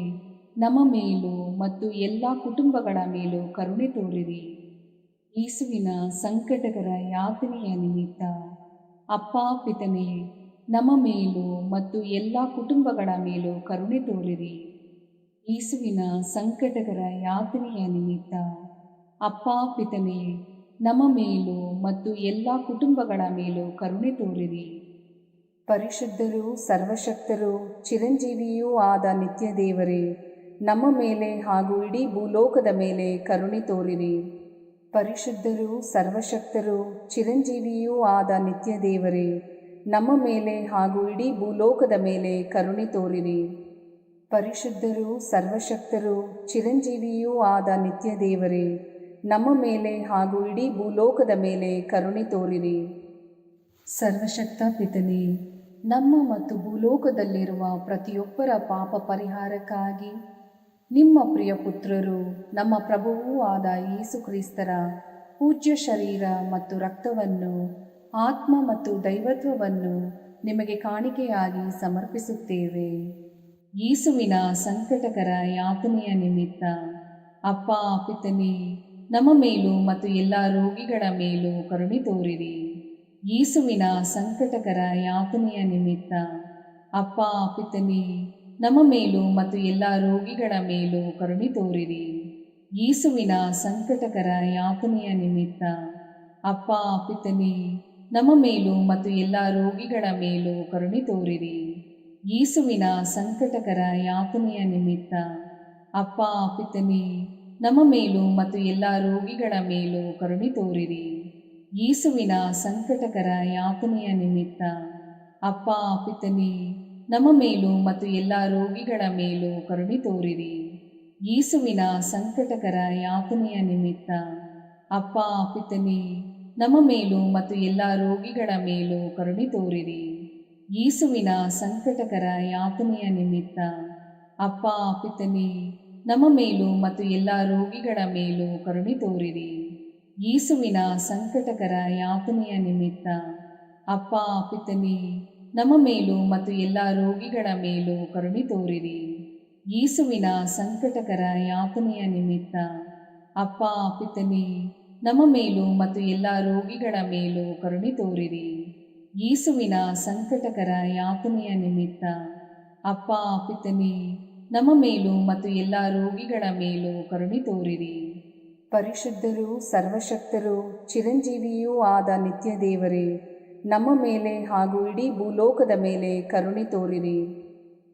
ನಮ್ಮ ಮೇಲೂ ಮತ್ತು ಎಲ್ಲ ಕುಟುಂಬಗಳ ಮೇಲೂ ಕರುಣೆ ತೋರಿರಿ. ಯೇಸುವಿನ ಸಂಕಟಕರ ಯಾತನೆಯ ನಿಮಿತ್ತ ಅಪ್ಪ ಪಿತನೇ, ನಮ್ಮ ಮೇಲೂ ಮತ್ತು ಎಲ್ಲ ಕುಟುಂಬಗಳ ಮೇಲೂ ಕರುಣೆ ತೋರಿರಿ. ಯೇಸುವಿನ ಸಂಕಟಕರ ಯಾತನೆಯ ನಿಮಿತ್ತ ಅಪ್ಪ ಪಿತನೇ, ನಮ್ಮ ಮೇಲೂ ಮತ್ತು ಎಲ್ಲ ಕುಟುಂಬಗಳ ಮೇಲೂ ಕರುಣೆ ತೋರಿರಿ. ಪರಿಶುದ್ಧರೂ ಸರ್ವಶಕ್ತರೂ ಚಿರಂಜೀವಿಯೂ ಆದ ನಿತ್ಯ ದೇವರೇ, ನಮ್ಮ ಮೇಲೆ ಹಾಗೂ ಇಡೀ ಭೂಲೋಕದ ಮೇಲೆ ಕರುಣೆ ತೋರಿರಿ. ಪರಿಶುದ್ಧರೂ ಸರ್ವಶಕ್ತರೂ ಚಿರಂಜೀವಿಯೂ ಆದ ನಿತ್ಯ ದೇವರೇ, ನಮ್ಮ ಮೇಲೆ ಹಾಗೂ ಇಡೀ ಭೂಲೋಕದ ಮೇಲೆ ಕರುಣೆ ತೋರಿರಿ. ಪರಿಶುದ್ಧರೂ ಸರ್ವಶಕ್ತರೂ ಚಿರಂಜೀವಿಯೂ ಆದ ನಿತ್ಯ ದೇವರೇ, ನಮ್ಮ ಮೇಲೆ ಹಾಗೂ ಇಡೀ ಭೂಲೋಕದ ಮೇಲೆ ಕರುಣೆ ತೋರಿರಿ. ಸರ್ವಶಕ್ತ ಪಿತನೇ, ನಮ್ಮ ಮತ್ತು ಭೂಲೋಕದಲ್ಲಿರುವ ಪ್ರತಿಯೊಬ್ಬರ ಪಾಪ ಪರಿಹಾರಕ್ಕಾಗಿ ನಿಮ್ಮ ಪ್ರಿಯ ಪುತ್ರರು, ನಮ್ಮ ಪ್ರಭುವೂ ಆದ ಯೇಸು ಕ್ರಿಸ್ತರ ಪೂಜ್ಯ ಶರೀರ ಮತ್ತು ರಕ್ತವನ್ನು, ಆತ್ಮ ಮತ್ತು ದೈವತ್ವವನ್ನು ನಿಮಗೆ ಕಾಣಿಕೆಯಾಗಿ ಸಮರ್ಪಿಸುತ್ತೇವೆ. ಯೇಸುವಿನ ಸಂಕಟಕರ ಯಾತನೆಯ ನಿಮಿತ್ತ ಅಪ್ಪ ಪಿತನೇ, ನಮ್ಮ ಮೇಲೂ ಮತ್ತು ಎಲ್ಲ ರೋಗಿಗಳ ಮೇಲೂ ಕರುಣೆ ತೋರಿರಿ. ಯೇಸುವಿನ ಸಂಕಟಕರ ಯಾತನೆಯ ನಿಮಿತ್ತ ಅಪ್ಪ ಪಿತನೇ, ನಮ್ಮ ಮೇಲೂ ಮತ್ತು ಎಲ್ಲ ರೋಗಿಗಳ ಮೇಲೂ ಕರುಣೆ ತೋರಿರಿ. ಯೇಸುವಿನ ಸಂಕಟಕರ ಯಾತನೆಯ ನಿಮಿತ್ತ ಅಪ್ಪ ಪಿತನೇ, ನಮ್ಮ ಮೇಲೂ ಮತ್ತು ಎಲ್ಲ ರೋಗಿಗಳ ಮೇಲೂ ಕರುಣೆ ತೋರಿರಿ. ಯೇಸುವಿನ ಸಂಕಟಕರ ಯಾತನೆಯ ನಿಮಿತ್ತ ಅಪ್ಪ ಪಿತನೇ, ನಮ್ಮ ಮೇಲೂ ಮತ್ತು ಎಲ್ಲ ರೋಗಿಗಳ ಮೇಲೂ ಕರುಣೆ ತೋರಿರಿ. ಯೇಸುವಿನ ಸಂಕಟಕರ ಯಾತನೆಯ ನಿಮಿತ್ತ ಅಪ್ಪ ಪಿತನೇ, ನಮ್ಮ ಮೇಲೂ ಮತ್ತು ಎಲ್ಲ ರೋಗಿಗಳ ಮೇಲೂ ಕರುಣೆ ತೋರಿರಿ. ಯೇಸುವಿನ ಸಂಕಟಕರ ಯಾತನೆಯ ನಿಮಿತ್ತ ಅಪ್ಪ ಪಿತನೇ, ನಮ್ಮ ಮೇಲೂ ಮತ್ತು ಎಲ್ಲ ರೋಗಿಗಳ ಮೇಲೂ ಕರುಣೆ ತೋರಿರಿ. ಯೇಸುವಿನ ಸಂಕಟಕರ ಯಾತನೆಯ ನಿಮಿತ್ತ ಅಪ್ಪ ಪಿತನೇ, ನಮ್ಮ ಮೇಲೂ ಮತ್ತು ಎಲ್ಲ ರೋಗಿಗಳ ಮೇಲೂ ಕರುಣೆ ತೋರಿರಿ. ಯೇಸುವಿನ ಸಂಕಟಕರ ಯಾತನೆಯ ನಿಮಿತ್ತ ಅಪ್ಪ ಪಿತನೇ, ನಮ್ಮ ಮೇಲೂ ಮತ್ತು ಎಲ್ಲ ರೋಗಿಗಳ ಮೇಲೂ ಕರುಣೆ ತೋರಿರಿ. ಯೇಸುವಿನ ಸಂಕಟಕರ ಯಾತನೆಯ ನಿಮಿತ್ತ ಅಪ್ಪ ಪಿತನೇ, ನಮ್ಮ ಮೇಲೂ ಮತ್ತು ಎಲ್ಲ ರೋಗಿಗಳ ಮೇಲೂ ಕರುಣೆ ತೋರಿರಿ. ಯೇಸುವಿನ ಸಂಕಟಕರ ಯಾತನೆಯ ನಿಮಿತ್ತ ಅಪ್ಪ ಪಿತನೇ, ನಮ್ಮ ಮೇಲೂ ಮತ್ತು ಎಲ್ಲ ರೋಗಿಗಳ ಮೇಲೂ ಕರುಣೆ ತೋರಿರಿ. ಪರಿಶುದ್ಧರೂ ಸರ್ವಶಕ್ತರೂ ಚಿರಂಜೀವಿಯೂ ಆದ ನಿತ್ಯ ದೇವರೇ, ನಮ್ಮ ಮೇಲೆ ಹಾಗೂ ಇಡೀ ಭೂಲೋಕದ ಮೇಲೆ ಕರುಣೆ ತೋರಿರಿ.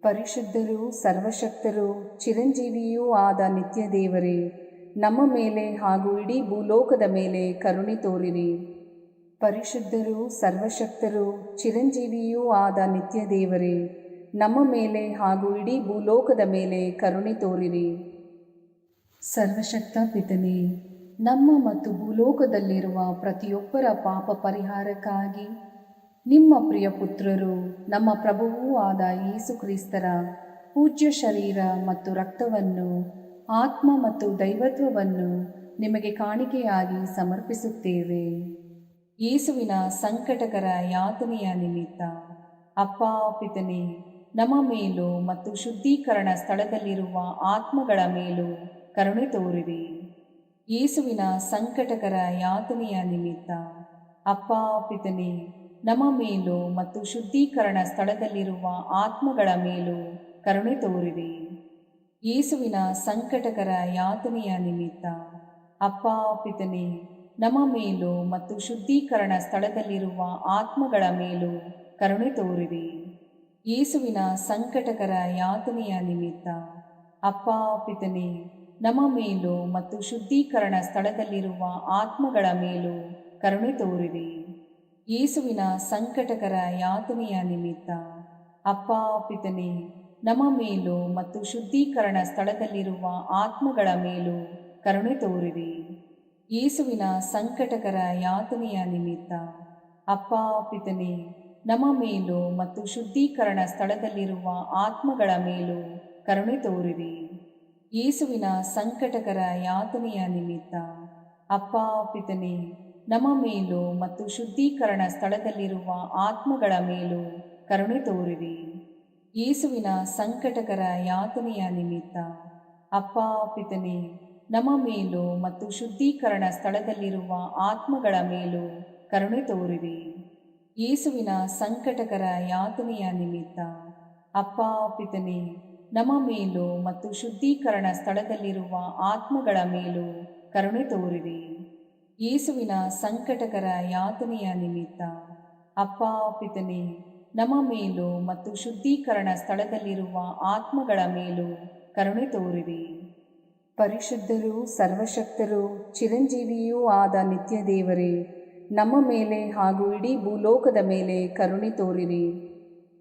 ಪರಿಶುದ್ಧರೂ ಸರ್ವಶಕ್ತರೂ ಚಿರಂಜೀವಿಯೂ ಆದ ನಿತ್ಯ ದೇವರೇ, ನಮ್ಮ ಮೇಲೆ ಹಾಗೂ ಇಡೀ ಭೂಲೋಕದ ಮೇಲೆ ಕರುಣೆ ತೋರಿರಿ. ಪರಿಶುದ್ಧರೂ ಸರ್ವಶಕ್ತರೂ ಚಿರಂಜೀವಿಯೂ ಆದ ನಿತ್ಯ ದೇವರೇ, ನಮ್ಮ ಮೇಲೆ ಹಾಗೂ ಇಡೀ ಭೂಲೋಕದ ಮೇಲೆ ಕರುಣೆ ತೋರಿರಿ. ಸರ್ವಶಕ್ತ ಪಿತನೇ, ನಮ್ಮ ಮತ್ತು ಭೂಲೋಕದಲ್ಲಿರುವ ಪ್ರತಿಯೊಬ್ಬರ ಪಾಪ ಪರಿಹಾರಕ್ಕಾಗಿ ನಿಮ್ಮ ಪ್ರಿಯ ಪುತ್ರರು ನಮ್ಮ ಪ್ರಭುವೂ ಆದ ಯೇಸು ಕ್ರಿಸ್ತರ ಪೂಜ್ಯ ಶರೀರ ಮತ್ತು ರಕ್ತವನ್ನು, ಆತ್ಮ ಮತ್ತು ದೈವತ್ವವನ್ನು ನಿಮಗೆ ಕಾಣಿಕೆಯಾಗಿ ಸಮರ್ಪಿಸುತ್ತೇವೆ. ಯೇಸುವಿನ ಸಂಕಟಕರ ಯಾತನೆಯ ನಿಮಿತ್ತ ಅಪ್ಪ ಪಿತನೇ, ನಮ್ಮ ಮೇಲೂ ಮತ್ತು ಶುದ್ಧೀಕರಣ ಸ್ಥಳದಲ್ಲಿರುವ ಆತ್ಮಗಳ ಮೇಲೂ ಕರುಣೆ ತೋರಿರಿ. ಯೇಸುವಿನ ಸಂಕಟಕರ ಯಾತನೆಯ ನಿಮಿತ್ತ ಅಪ್ಪ ಪಿತನೇ, ನಮ್ಮ ಮೇಲೂ ಮತ್ತು ಶುದ್ಧೀಕರಣ ಸ್ಥಳದಲ್ಲಿರುವ ಆತ್ಮಗಳ ಮೇಲೂ ಕರುಣೆ ತೋರಿರಿ. ಯೇಸುವಿನ ಸಂಕಟಕರ ಯಾತನೆಯ ನಿಮಿತ್ತ ಅಪ್ಪ ಪಿತನೇ, ನಮ್ಮ ಮೇಲೂ ಮತ್ತು ಶುದ್ಧೀಕರಣ ಸ್ಥಳದಲ್ಲಿರುವ ಆತ್ಮಗಳ ಮೇಲೂ ಕರುಣೆ ತೋರಿರಿ. ಯೇಸುವಿನ ಸಂಕಟಕರ ಯಾತನೆಯ ನಿಮಿತ್ತ ಅಪ್ಪ ಪಿತನೇ, ನಮ್ಮ ಮೇಲೂ ಮತ್ತು ಶುದ್ಧೀಕರಣ ಸ್ಥಳದಲ್ಲಿರುವ ಆತ್ಮಗಳ ಮೇಲೂ ಕರುಣೆ ತೋರಿರಿ. ಯೇಸುವಿನ ಸಂಕಟಕರ ಯಾತನೆಯ ನಿಮಿತ್ತ ಅಪ್ಪ ಪಿತನೇ, ನಮ್ಮ ಮೇಲೂ ಮತ್ತು ಶುದ್ಧೀಕರಣ ಸ್ಥಳದಲ್ಲಿರುವ ಆತ್ಮಗಳ ಮೇಲೂ ಕರುಣೆ ತೋರಿರಿ. ಯೇಸುವಿನ ಸಂಕಟಕರ ಯಾತನೆಯ ನಿಮಿತ್ತ ಅಪ್ಪ ಪಿತನೇ, ನಮ್ಮ ಮೇಲೂ ಮತ್ತು ಶುದ್ಧೀಕರಣ ಸ್ಥಳದಲ್ಲಿರುವ ಆತ್ಮಗಳ ಮೇಲೂ ಕರುಣೆ ತೋರಿರಿ. ಯೇಸುವಿನ ಸಂಕಟಕರ ಯಾತನೆಯ ನಿಮಿತ್ತ ಅಪ್ಪ ಪಿತನೇ, ನಮ್ಮ ಮೇಲೂ ಮತ್ತು ಶುದ್ಧೀಕರಣ ಸ್ಥಳದಲ್ಲಿರುವ ಆತ್ಮಗಳ ಮೇಲೂ ಕರುಣೆ ತೋರಿರಿ. ಯೇಸುವಿನ ಸಂಕಟಕರ ಯಾತನೆಯ ನಿಮಿತ್ತ ಅಪ್ಪ ಪಿತನೇ, ನಮ್ಮ ಮೇಲೂ ಮತ್ತು ಶುದ್ಧೀಕರಣ ಸ್ಥಳದಲ್ಲಿರುವ ಆತ್ಮಗಳ ಮೇಲೂ ಕರುಣೆ ತೋರಿರಿ. ಯೇಸುವಿನ ಸಂಕಟಕರ ಯಾತನೆಯ ನಿಮಿತ್ತ ಅಪ್ಪ ಪಿತನೇ, ನಮ್ಮ ಮೇಲೂ ಮತ್ತು ಶುದ್ಧೀಕರಣ ಸ್ಥಳದಲ್ಲಿರುವ ಆತ್ಮಗಳ ಮೇಲೂ ಕರುಣೆ ತೋರಿರಿ. ಯೇಸುವಿನ ಸಂಕಟಕರ ಯಾತನೆಯ ನಿಮಿತ್ತ ಅಪ್ಪ ಪಿತನೇ, ನಮ್ಮ ಮೇಲೂ ಮತ್ತು ಶುದ್ಧೀಕರಣ ಸ್ಥಳದಲ್ಲಿರುವ ಆತ್ಮಗಳ ಮೇಲೂ ಕರುಣೆ ತೋರಿರಿ. ಪರಿಶುದ್ಧರೂ ಸರ್ವಶಕ್ತರೂ ಚಿರಂಜೀವಿಯೂ ಆದ ನಿತ್ಯ ದೇವರೇ, ನಮ್ಮ ಮೇಲೆ ಹಾಗೂ ಇಡೀ ಭೂಲೋಕದ ಮೇಲೆ ಕರುಣೆ ತೋರಿರಿ.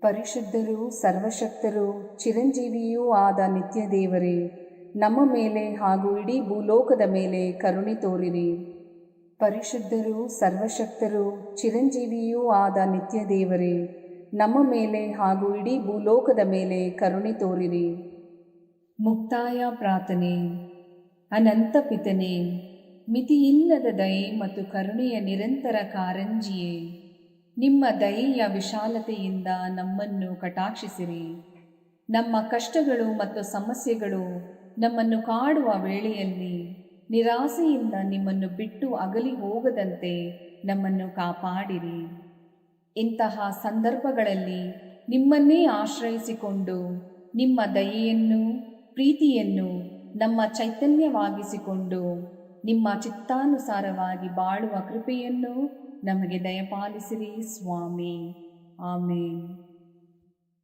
ಪರಿಶುದ್ಧರೂ ಸರ್ವಶಕ್ತರೂ ಚಿರಂಜೀವಿಯೂ ಆದ ನಿತ್ಯ ದೇವರೇ, ನಮ್ಮ ಮೇಲೆ ಹಾಗೂ ಇಡೀ ಭೂಲೋಕದ ಮೇಲೆ ಕರುಣೆ ತೋರಿರಿ. ಪರಿಶುದ್ಧರೂ ಸರ್ವಶಕ್ತರೂ ಚಿರಂಜೀವಿಯೂ ಆದ ನಿತ್ಯ ದೇವರೇ, ನಮ್ಮ ಮೇಲೆ ಹಾಗೂ ಇಡೀ ಭೂಲೋಕದ ಮೇಲೆ ಕರುಣೆ ತೋರಿರಿ. ಮುಕ್ತಾಯ ಪ್ರಾರ್ಥನೆ. ಅನಂತ ಪಿತನೇ, ಮಿತಿಯಿಲ್ಲದ ದಯೆ ಮತ್ತು ಕರುಣೆಯ ನಿರಂತರ ಕಾರಂಜಿಯೇ, ನಿಮ್ಮ ದಯೆಯ ವಿಶಾಲತೆಯಿಂದ ನಮ್ಮನ್ನು ಕಟಾಕ್ಷಿಸಿರಿ. ನಮ್ಮ ಕಷ್ಟಗಳು ಮತ್ತು ಸಮಸ್ಯೆಗಳು ನಮ್ಮನ್ನು ಕಾಡುವ ವೇಳೆಯಲ್ಲಿ ನಿರಾಸೆಯಿಂದ ನಿಮ್ಮನ್ನು ಬಿಟ್ಟು ಅಗಲಿ ಹೋಗದಂತೆ ನಮ್ಮನ್ನು ಕಾಪಾಡಿರಿ. ಇಂತಹ ಸಂದರ್ಭಗಳಲ್ಲಿ ನಿಮ್ಮನ್ನೇ ಆಶ್ರಯಿಸಿಕೊಂಡು ನಿಮ್ಮ ದಯೆಯನ್ನು, ಪ್ರೀತಿಯನ್ನು ನಮ್ಮ ಚೈತನ್ಯವಾಗಿಸಿಕೊಂಡು ನಿಮ್ಮ ಚಿತ್ತಾನುಸಾರವಾಗಿ ಬಾಳುವ ಕೃಪೆಯನ್ನು ನಮಗೆ ದಯಪಾಲಿಸಿರಿ ಸ್ವಾಮಿ. ಆಮೇನ್.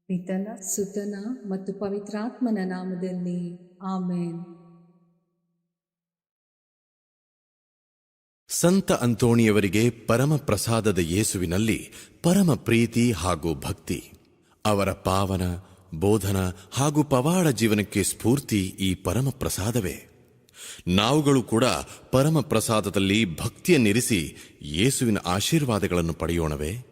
ಪಿತನ, ಸುತನ ಮತ್ತು ಪವಿತ್ರಾತ್ಮನ ನಾಮದಲ್ಲಿ ಆಮೇನ್. ಸಂತ ಅಂತೋಣಿಯವರಿಗೆ ಪರಮ ಪ್ರಸಾದದ ಯೇಸುವಿನಲ್ಲಿ ಪರಮ ಪ್ರೀತಿ ಹಾಗೂ ಭಕ್ತಿ. ಅವರ ಪಾವನ ಬೋಧನ ಹಾಗೂ ಪವಾಡ ಜೀವನಕ್ಕೆ ಸ್ಫೂರ್ತಿ ಈ ಪರಮ ಪ್ರಸಾದವೇ. ನಾವುಗಳು ಕೂಡ ಪರಮ ಪ್ರಸಾದದಲ್ಲಿ ಭಕ್ತಿಯನ್ನಿರಿಸಿ ಯೇಸುವಿನ ಆಶೀರ್ವಾದಗಳನ್ನು ಪಡೆಯೋಣವೇ?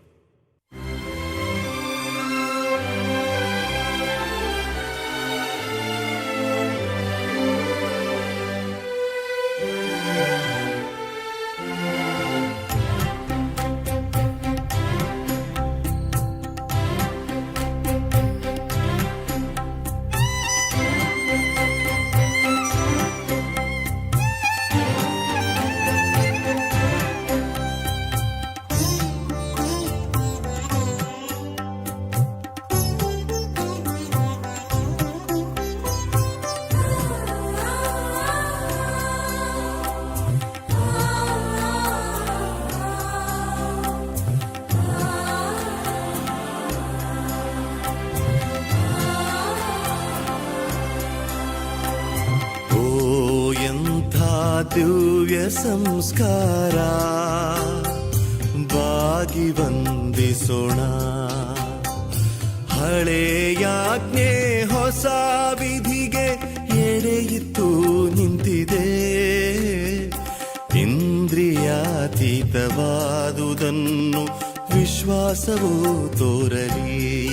ದಿವ್ಯ ಸಂಸ್ಕಾರ ಬಾಗಿ ವಂದಿಸೋಣ. ಹಳೆಯಾಜ್ಞೆ ಹೊಸ ವಿಧಿಗೆ ಎಡೆಯಿತ್ತು ನಿಂತಿದೆ. ಇಂದ್ರಿಯಾತೀತವಾದುದನ್ನು ವಿಶ್ವಾಸವೂ ತೋರಲಿ.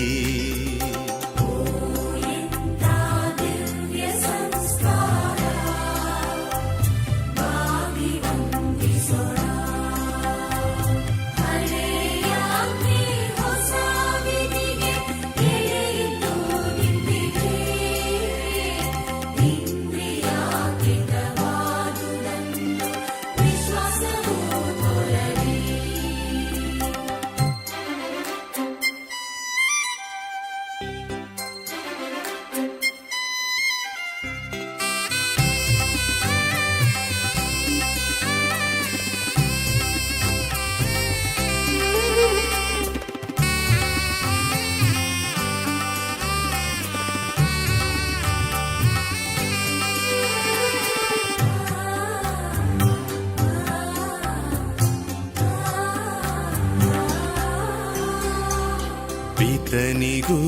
ಪಿತನಿಗೂ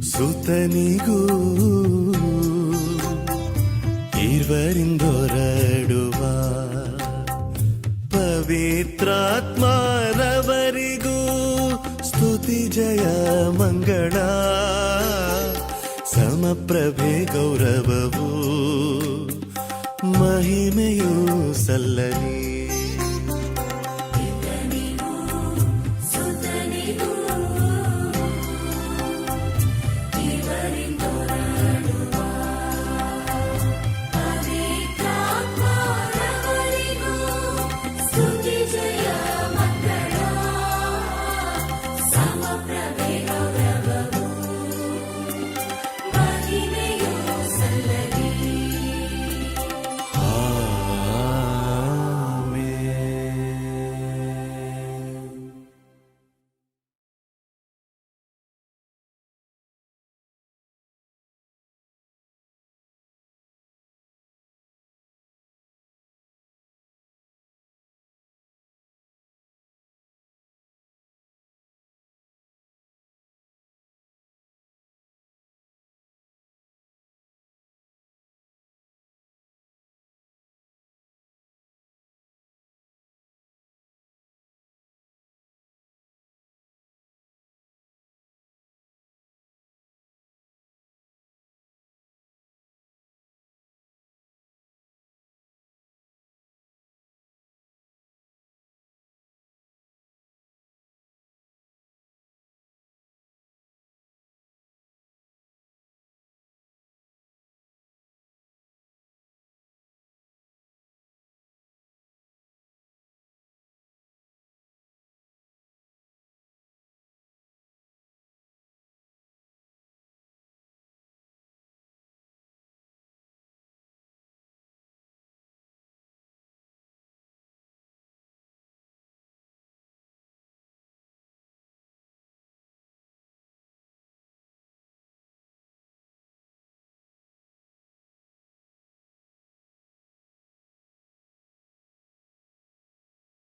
ಸುತನಿಗೂ ಇರುವರಿಂದೊರಡುವ ಪವಿತ್ರಾತ್ಮರವರಿಗೂ ಸ್ತುತಿ ಜಯ ಮಂಗಳ. ಸಮಪ್ರಭೆ ಗೌರವವು ಮಹಿಮೆಯೂ ಸಲ್ಲಲಿ.